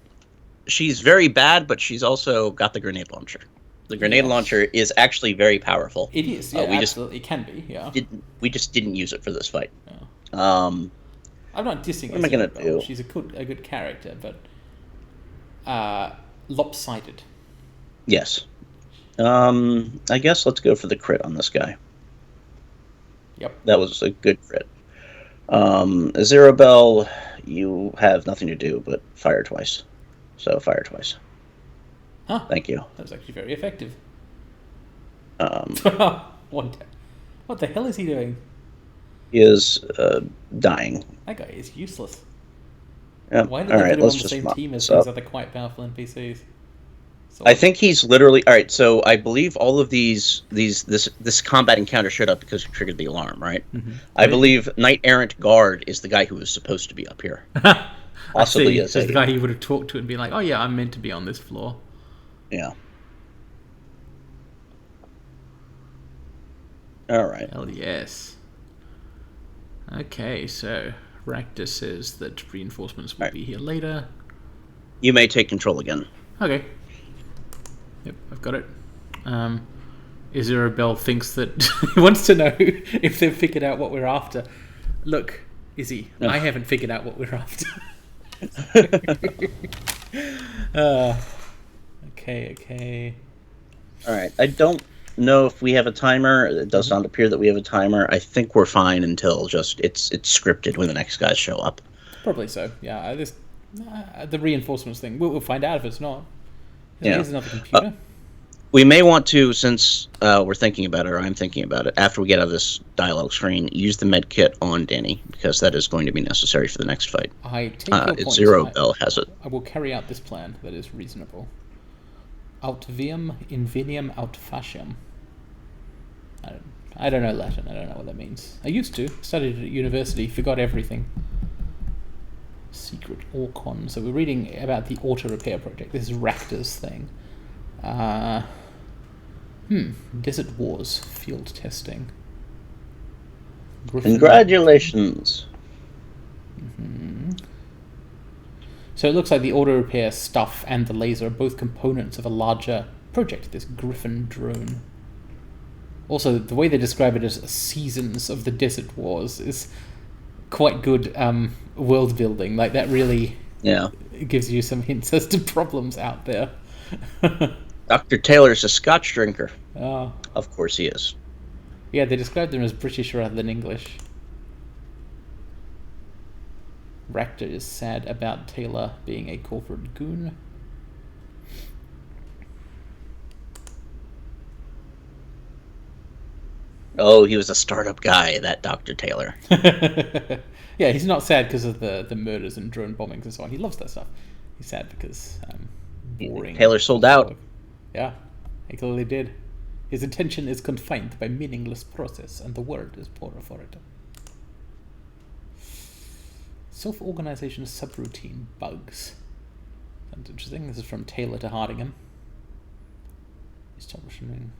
she's very bad, but she's also got the grenade launcher. The grenade launcher is actually very powerful. It is, yeah, absolutely. It can be, yeah. We just didn't use it for this fight. Yeah. I'm not dissing what am I going to do? She's a good character, but lopsided. Yes. I guess let's go for the crit on this guy. Yep. That was a good crit. Zero Bell, you have nothing to do but fire twice. So fire twice. Huh. Thank you. That was actually very effective. Um, What the hell is he doing? he is dying. That guy is useless. Yep. Why did All they right, put him let's on the just same mop team as this these up. other quite powerful NPCs? So I think he's literally all right. So I believe all of this combat encounter showed up because he triggered the alarm, right? Mm-hmm. I believe Knight Errant Guard is the guy who was supposed to be up here, I possibly see. as As the a guy he would have talked to and been like, "Oh yeah, I'm meant to be on this floor." yeah. All right. Hell yes. Okay, so Rakta says that reinforcements will be here later. You may take control again. Okay. Yep, I've got it. Isabel thinks that he wants to know if they've figured out what we're after. Look, Izzy, I haven't figured out what we're after. Okay. All right. I don't know if we have a timer. It does not appear that we have a timer. I think we're fine until just it's scripted when the next guys show up. Probably so. Yeah. The reinforcements thing. We'll find out if it's not. Here's another computer. We may want to, since we're thinking about it, or I'm thinking about it, after we get out of this dialogue screen, use the med kit on Danny, because that is going to be necessary for the next fight. I take your point. Zero Bell has it. I will carry out this plan that is reasonable. Aut viam inveniam aut fasciam. I don't know Latin. I don't know what that means. I used to. Studied it at university. Forgot everything. Secret Orcon. So we're reading about the auto repair project. This is Rakta's thing. Desert Wars field testing. Congratulations. So it looks like the auto repair stuff and the laser are both components of a larger project, this Griffin drone. Also, the way they describe it as seasons of the Desert Wars is quite good world building. Like, that really gives you some hints as to problems out there. Dr. Taylor's a Scotch drinker. Oh. Of course he is. Yeah, they described him as British rather than English. Rakta is sad about Taylor being a corporate goon. Oh, he was a startup guy, that Dr. Taylor. Yeah, he's not sad because of the murders and drone bombings and so on. He loves that stuff. He's sad because boring. Taylor sold out. Yeah, he clearly did. His attention is confined by meaningless process, and the world is poorer for it. Self-organization subroutine bugs. Sounds interesting. This is from Taylor to Hardingham. Establishing.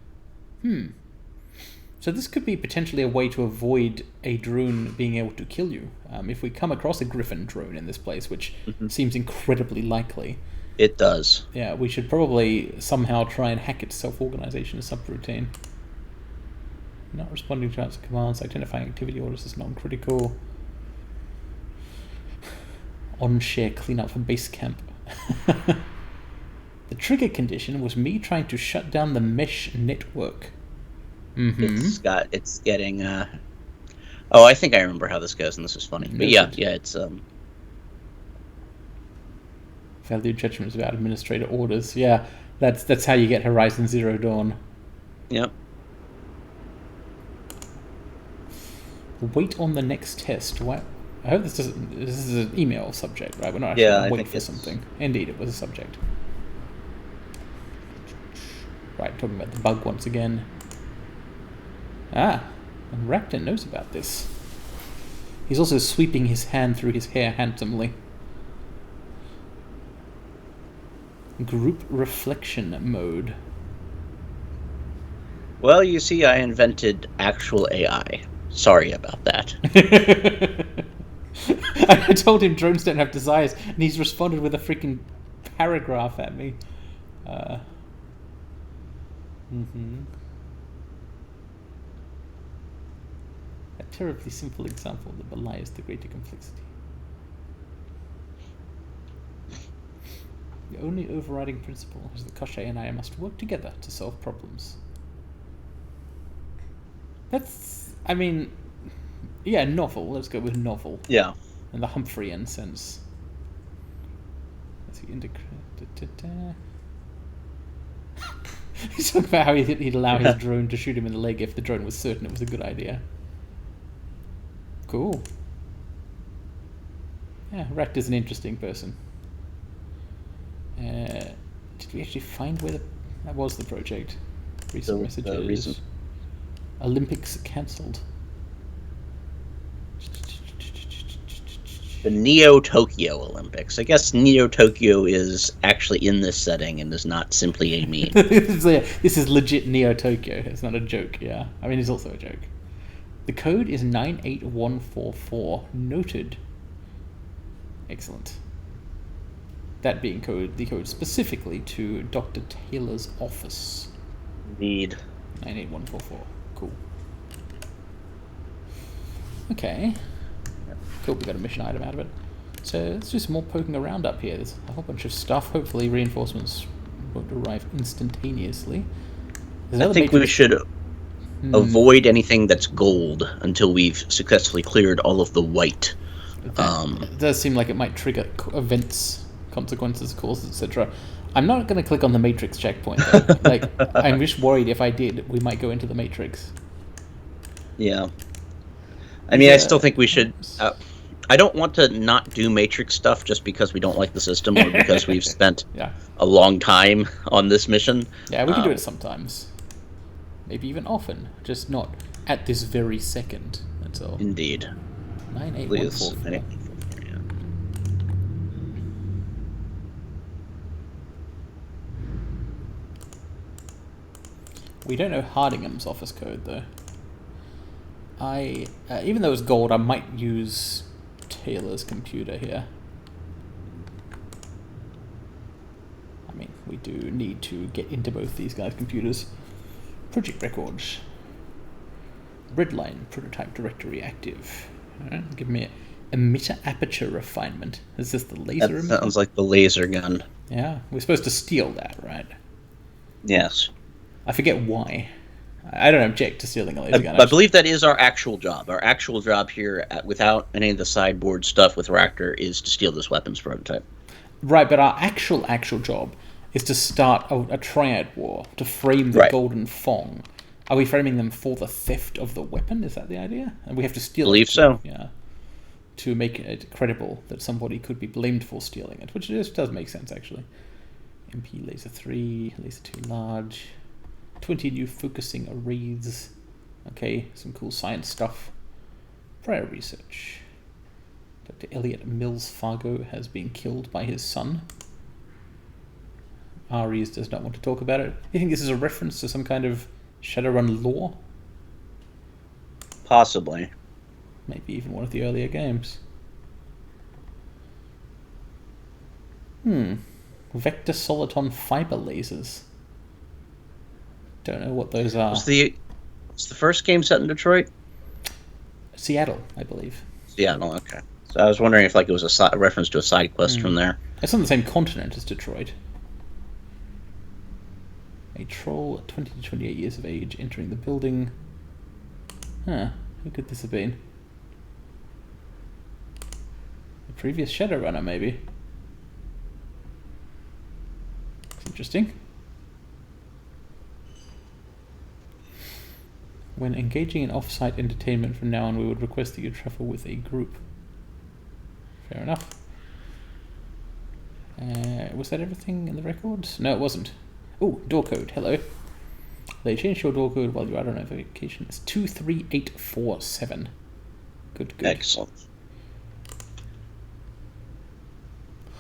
So this could be potentially a way to avoid a drone being able to kill you. If we come across a Griffin drone in this place, which seems incredibly likely. It does. Yeah, we should probably somehow try and hack its self-organization subroutine. Not responding to answer commands, identifying activity orders as non-critical. On-share cleanup for base camp. The trigger condition was me trying to shut down the mesh network. It's getting oh, I think I remember how this goes, and this is funny. But yeah, it's value judgments about administrator orders. Yeah, that's how you get Horizon Zero Dawn. Yep. Wait on the next test. What? I hope this is an email subject, right? We're not actually wait for something. Indeed, it was a subject. Right, talking about the bug once again. And Rakta knows about this. He's also sweeping his hand through his hair handsomely. Group reflection mode. Well, you see, I invented actual AI. Sorry about that. I told him drones don't have desires, and he's responded with a freaking paragraph at me. A terribly simple example that belies the greater complexity. The only overriding principle is that Koshai and I must work together to solve problems. Yeah, novel. Let's go with novel. Yeah. In the Humphreyan sense. Let's see, He's talking about how he'd allow his drone to shoot him in the leg if the drone was certain it was a good idea. Cool. Yeah, Ractor's an interesting person. Did we actually find where that was the project? Recent messages. Olympics cancelled. The Neo Tokyo Olympics. I guess Neo Tokyo is actually in this setting and is not simply a meme. This is legit Neo Tokyo. It's not a joke, yeah. I mean, it's also a joke. The code is 98144. Noted. Excellent. That being the code specifically to Dr. Taylor's office. Indeed. 98144. Cool. Okay. Cool, we got a mission item out of it. So let's do some more poking around up here. There's a whole bunch of stuff. Hopefully reinforcements won't arrive instantaneously. I think we should avoid anything that's gold until we've successfully cleared all of the white. It does seem like it might trigger events, consequences, causes, etc. I'm not going to click on the Matrix checkpoint, though. Like, I'm just worried if I did, we might go into the Matrix. Yeah. I mean, I still think we should... I don't want to not do Matrix stuff just because we don't like the system or because we've spent a long time on this mission. Yeah, we can do it sometimes. Maybe even often. Just not at this very second. That's all. Indeed. 98144. Yeah. We don't know Hardingham's office code, though. Even though it's gold, I might use Taylor's computer here. I mean, we do need to get into both these guys' computers. Project records. Redline prototype directory active. Alright, give me emitter aperture refinement. Is this the laser emitter? That sounds like the laser gun. Yeah, we're supposed to steal that, right? Yes. I forget why. I don't object to stealing a laser gun. I believe that is our actual job. Our actual job here, without any of the sideboard stuff with Raptor, is to steal this weapons prototype. Right, but our actual job is to start a triad war, to frame the Golden Fong. Are we framing them for the theft of the weapon? Is that the idea? And we have to steal it. I believe so. Yeah. To make it credible that somebody could be blamed for stealing it, which does make sense, actually. MP laser 3, laser 2 large... 20 new focusing arrays. Okay, some cool science stuff. Prior research. Dr. Elliot Mills Fargo has been killed by his son. Ares does not want to talk about it. You think this is a reference to some kind of Shadowrun lore? Possibly. Maybe even one of the earlier games. Vector soliton fiber lasers. Don't know what those are. Was the first game set in Detroit? Seattle, I believe. Seattle, okay. So I was wondering if it was a reference to a side quest from there. It's on the same continent as Detroit. A troll, 20 to 28 years of age, entering the building. Huh, who could this have been? The previous Shadowrunner, maybe. It's interesting. When engaging in off-site entertainment from now on, we would request that you travel with a group. Fair enough. Was that everything in the records? No, it wasn't. Oh, door code. Hello. They changed your door code while you're out on vacation. It's 23847. Good. Excellent.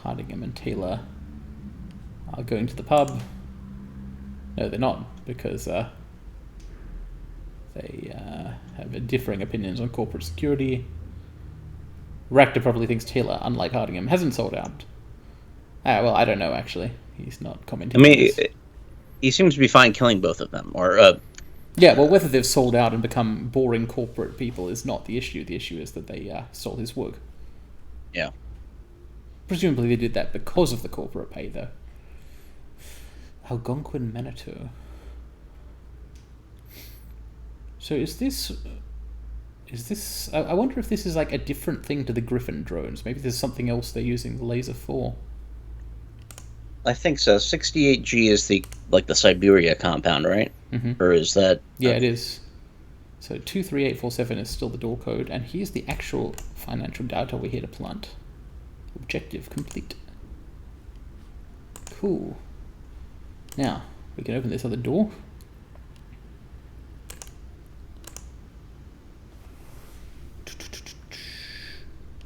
Hardingham and Taylor are going to the pub. No, they're not, because... They have differing opinions on corporate security. Ractor probably thinks Taylor, unlike Hardingham, hasn't sold out. Well, I don't know, actually. He's not commenting. I mean, he seems to be fine killing both of them. Yeah, well, whether they've sold out and become boring corporate people is not the issue. The issue is that they stole his work. Yeah. Presumably they did that because of the corporate pay, though. Algonquin Manitou. So is this... Is this... I wonder if this is like a different thing to the Griffin drones. Maybe there's something else they're using the laser for. I think so. 68G is the Siberia compound, right? Mm-hmm. Or is that... Yeah, it is. So 23847 is still the door code, and here's the actual financial data we're here to plant. Objective complete. Cool. Now, we can open this other door.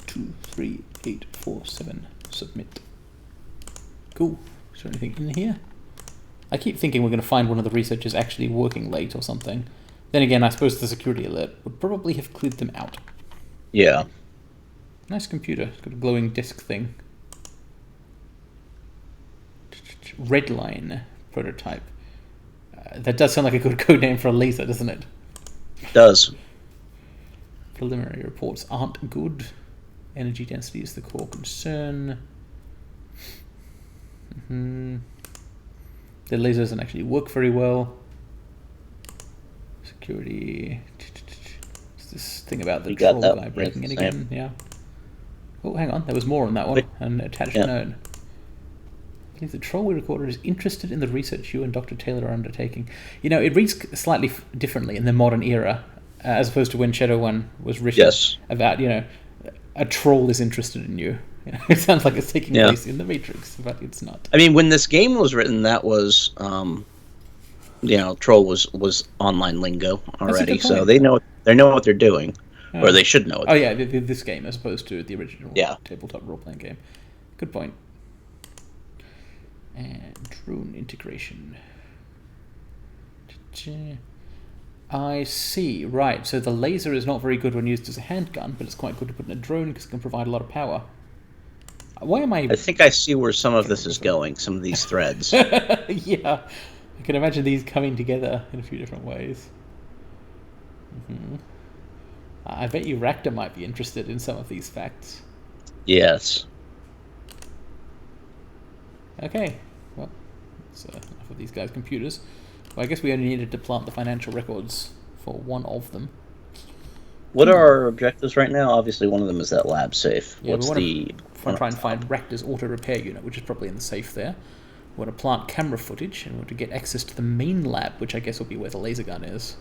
Two, 3, 8, 4, 7. Submit. Cool. Is there anything in here? I keep thinking we're going to find one of the researchers actually working late or something. Then again, I suppose the security alert would probably have cleared them out. Yeah. Nice computer. It's got a glowing disk thing. Redline prototype. That does sound like a good code name for a laser, doesn't it? It does. Preliminary reports aren't good. Energy density is the core concern. The laser doesn't actually work very well. Security. It's this thing about the troll guy breaking in again. Yeah. Oh, hang on. There was more on that one. An attached note. I believe the troll recorder is interested in the research you and Dr. Taylor are undertaking. You know, it reads slightly differently in the modern era, as opposed to when Shadow 1 was written. Yes. About, a troll is interested in you. It sounds like it's taking place in the Matrix, but it's not. I mean, when this game was written, that was, troll was online lingo already, so they know what they're doing, or they should know it. This game as opposed to the original tabletop role-playing game. Good point. And drone integration. I see, right. So the laser is not very good when used as a handgun, but it's quite good to put in a drone because it can provide a lot of power. Why am I... I think I see where some of this is going, some of these threads. Yeah. I can imagine these coming together in a few different ways. I bet you Ractor might be interested in some of these facts. Yes. Okay. Well, that's enough of these guys' computers. Well, I guess we only needed to plant the financial records for one of them. What are our objectives right now? Obviously, one of them is that lab safe. Yeah, What's the... try and find Ractor's auto repair unit, which is probably in the safe there. We want to plant camera footage, and we want to get access to the main lab, which I guess will be where the laser gun is.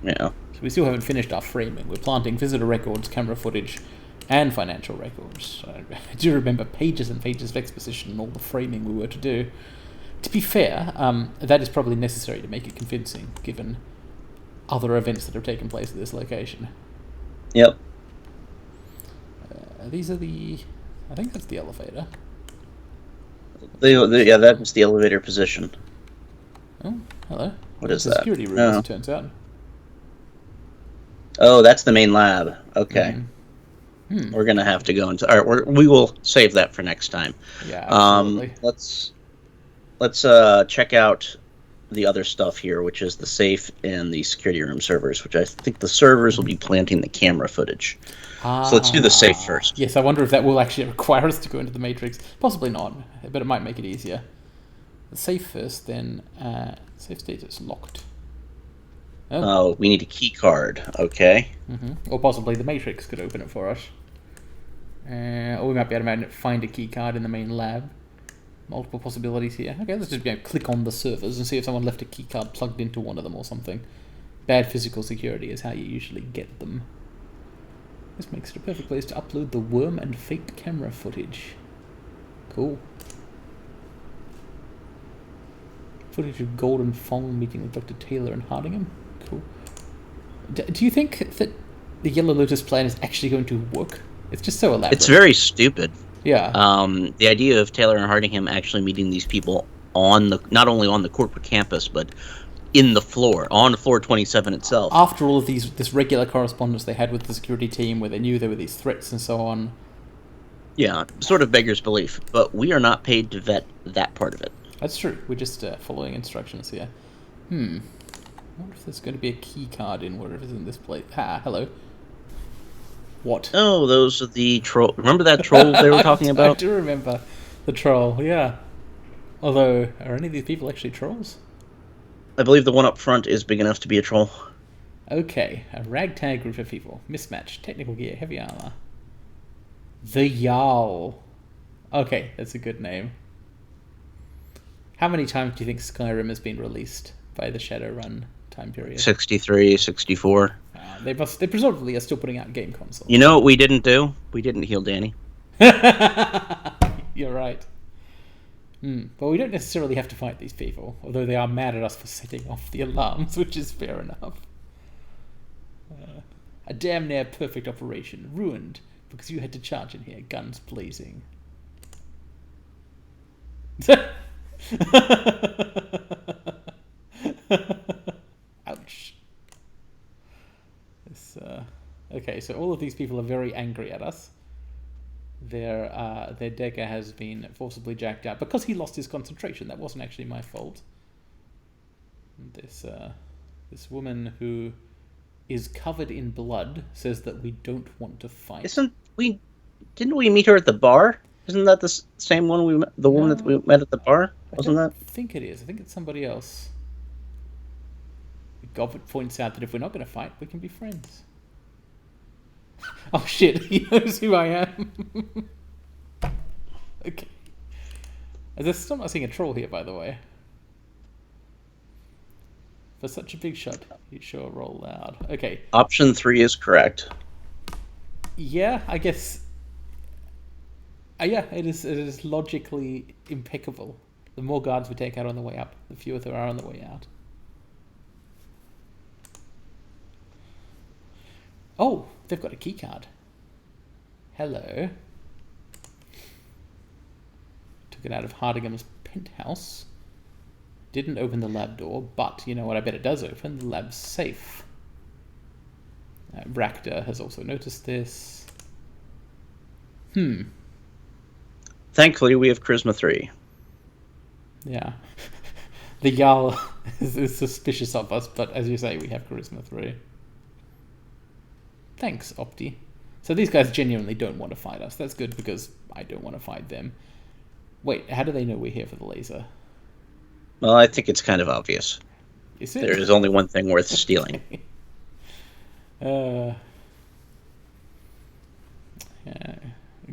Yeah. So we still haven't finished our framing. We're planting visitor records, camera footage, and financial records. I do remember pages and pages of exposition and all the framing we were to do. To be fair, that is probably necessary to make it convincing, given other events that have taken place at this location. Yep. These are the... I think that's the elevator. Yeah, that's the elevator position. Oh, hello. What is the that? Security room, as it turns out. Oh, that's the main lab. Okay. Mm-hmm. We're gonna have to go into... All right, we will save that for next time. Yeah, absolutely. Let's check out the other stuff here, which is the safe and the security room servers, which I think the servers will be planting the camera footage. So let's do the safe first. Yes, I wonder if that will actually require us to go into the Matrix. Possibly not, but it might make it easier. The safe first, then safe status locked. Oh, we need a key card. Okay. Or possibly the Matrix could open it for us. Or we might be able to find a key card in the main lab. Multiple possibilities here. Okay, let's just click on the servers and see if someone left a key card plugged into one of them or something. Bad physical security is how you usually get them. This makes it a perfect place to upload the worm and fake camera footage. Cool. Footage of Golden Fong meeting with Dr. Taylor and Hardingham. Cool. Do you think that the Yellow Lotus plan is actually going to work? It's just so elaborate. It's very stupid. Yeah. The idea of Taylor and Hardingham actually meeting these people not only on the corporate campus, but on floor 27 itself. After all of this regular correspondence they had with the security team, where they knew there were these threats and so on. Yeah, sort of beggars belief, but we are not paid to vet that part of it. That's true. We're just following instructions here. I wonder if there's going to be a key card in wherever's in this place. Hello. What? Oh, those are the troll. Remember that troll they were talking about? I do remember the troll, yeah. Although, are any of these people actually trolls? I believe the one up front is big enough to be a troll. Okay, a ragtag group of people. Mismatch. Technical gear. Heavy armor. The Jarl. Okay, that's a good name. How many times do you think Skyrim has been released by the Shadowrun time period? 63, 64. They presumably are still putting out game consoles. You know what we didn't do? We didn't heal Danny. You're right. But we don't necessarily have to fight these people, although they are mad at us for setting off the alarms, which is fair enough. A damn near perfect operation, ruined because you had to charge in here, guns blazing. Ouch. Okay, so all of these people are very angry at us. Their Decker has been forcibly jacked out because he lost his concentration. That wasn't actually my fault. This woman who is covered in blood says that we don't want to fight. Didn't we meet her at the bar? Isn't that the same one the woman that we met at the bar? Wasn't that? I think it is. I think it's somebody else. Gobbert points out that if we're not going to fight, we can be friends. Oh shit, he knows who I am. Okay. I'm still not seeing a troll here, by the way. For such a big shot, you sure roll loud. Okay. Option 3 is correct. Yeah, I guess. Yeah, it is logically impeccable. The more guards we take out on the way up, the fewer there are on the way out. Oh, they've got a key card. Hello. Took it out of Hardingham's penthouse. Didn't open the lab door, but you know what I bet it does open? The lab's safe. Rakta has also noticed this. Thankfully, we have Charisma 3. Yeah. The Jarl is suspicious of us, but as you say, we have Charisma 3. Thanks, Opti. So these guys genuinely don't want to fight us. That's good because I don't want to fight them. Wait, how do they know we're here for the laser? Well, I think it's kind of obvious. Is it? There is only one thing worth stealing.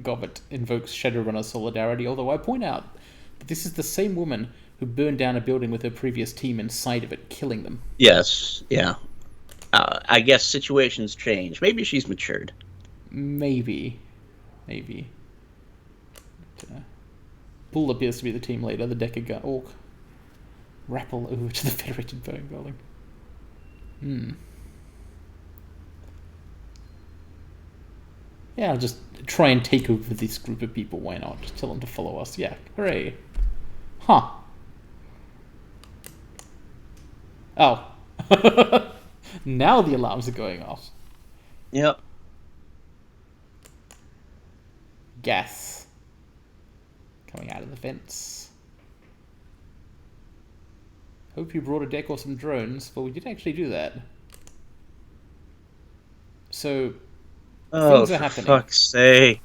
Gobbert invokes Shadowrunner solidarity, although I point out that this is the same woman who burned down a building with her previous team inside of it, killing them. Yes, yeah. I guess situations change. Maybe she's matured. Maybe. Bull appears to be the team leader, the Decker Orc. Rappel over to the Federated Burning Building. Yeah, I'll just try and take over this group of people. Why not? Just tell them to follow us. Yeah, hooray. Huh. Oh. Now the alarms are going off. Yep. Gas. Coming out of the vents. Hope you brought a deck or some drones. Well, we did actually do that. So, things are happening. For fuck's sake.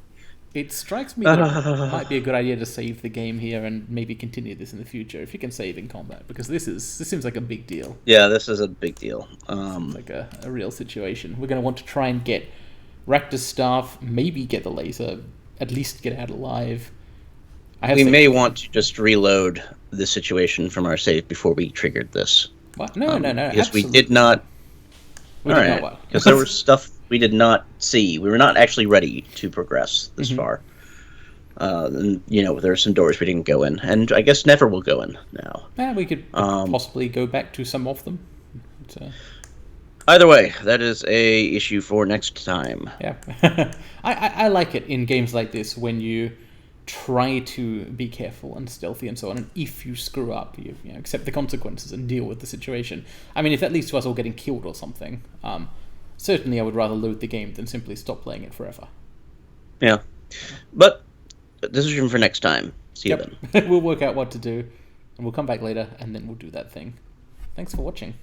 It strikes me that it might be a good idea to save the game here and maybe continue this in the future if you can save in combat, because this seems like a big deal. Yeah, this is a big deal. Like a real situation. We're going to want to try and get Rakta's staff, maybe get the laser, at least get out alive. We may want to just reload the situation from our save before we triggered this. What? No. Because absolutely. we did not. We did not what? Because there was stuff we did not see. We were not actually ready to progress this far. And, there are some doors we didn't go in, and I guess never will go in now. Yeah, we could possibly go back to some of them. Either way, that is a issue for next time. Yeah, I like it in games like this when you try to be careful and stealthy and so on, and if you screw up, you accept the consequences and deal with the situation. I mean, if that leads to us all getting killed or something, certainly I would rather load the game than simply stop playing it forever. Yeah, but decision for next time. See you then. We'll work out what to do, and we'll come back later, and then we'll do that thing. Thanks for watching.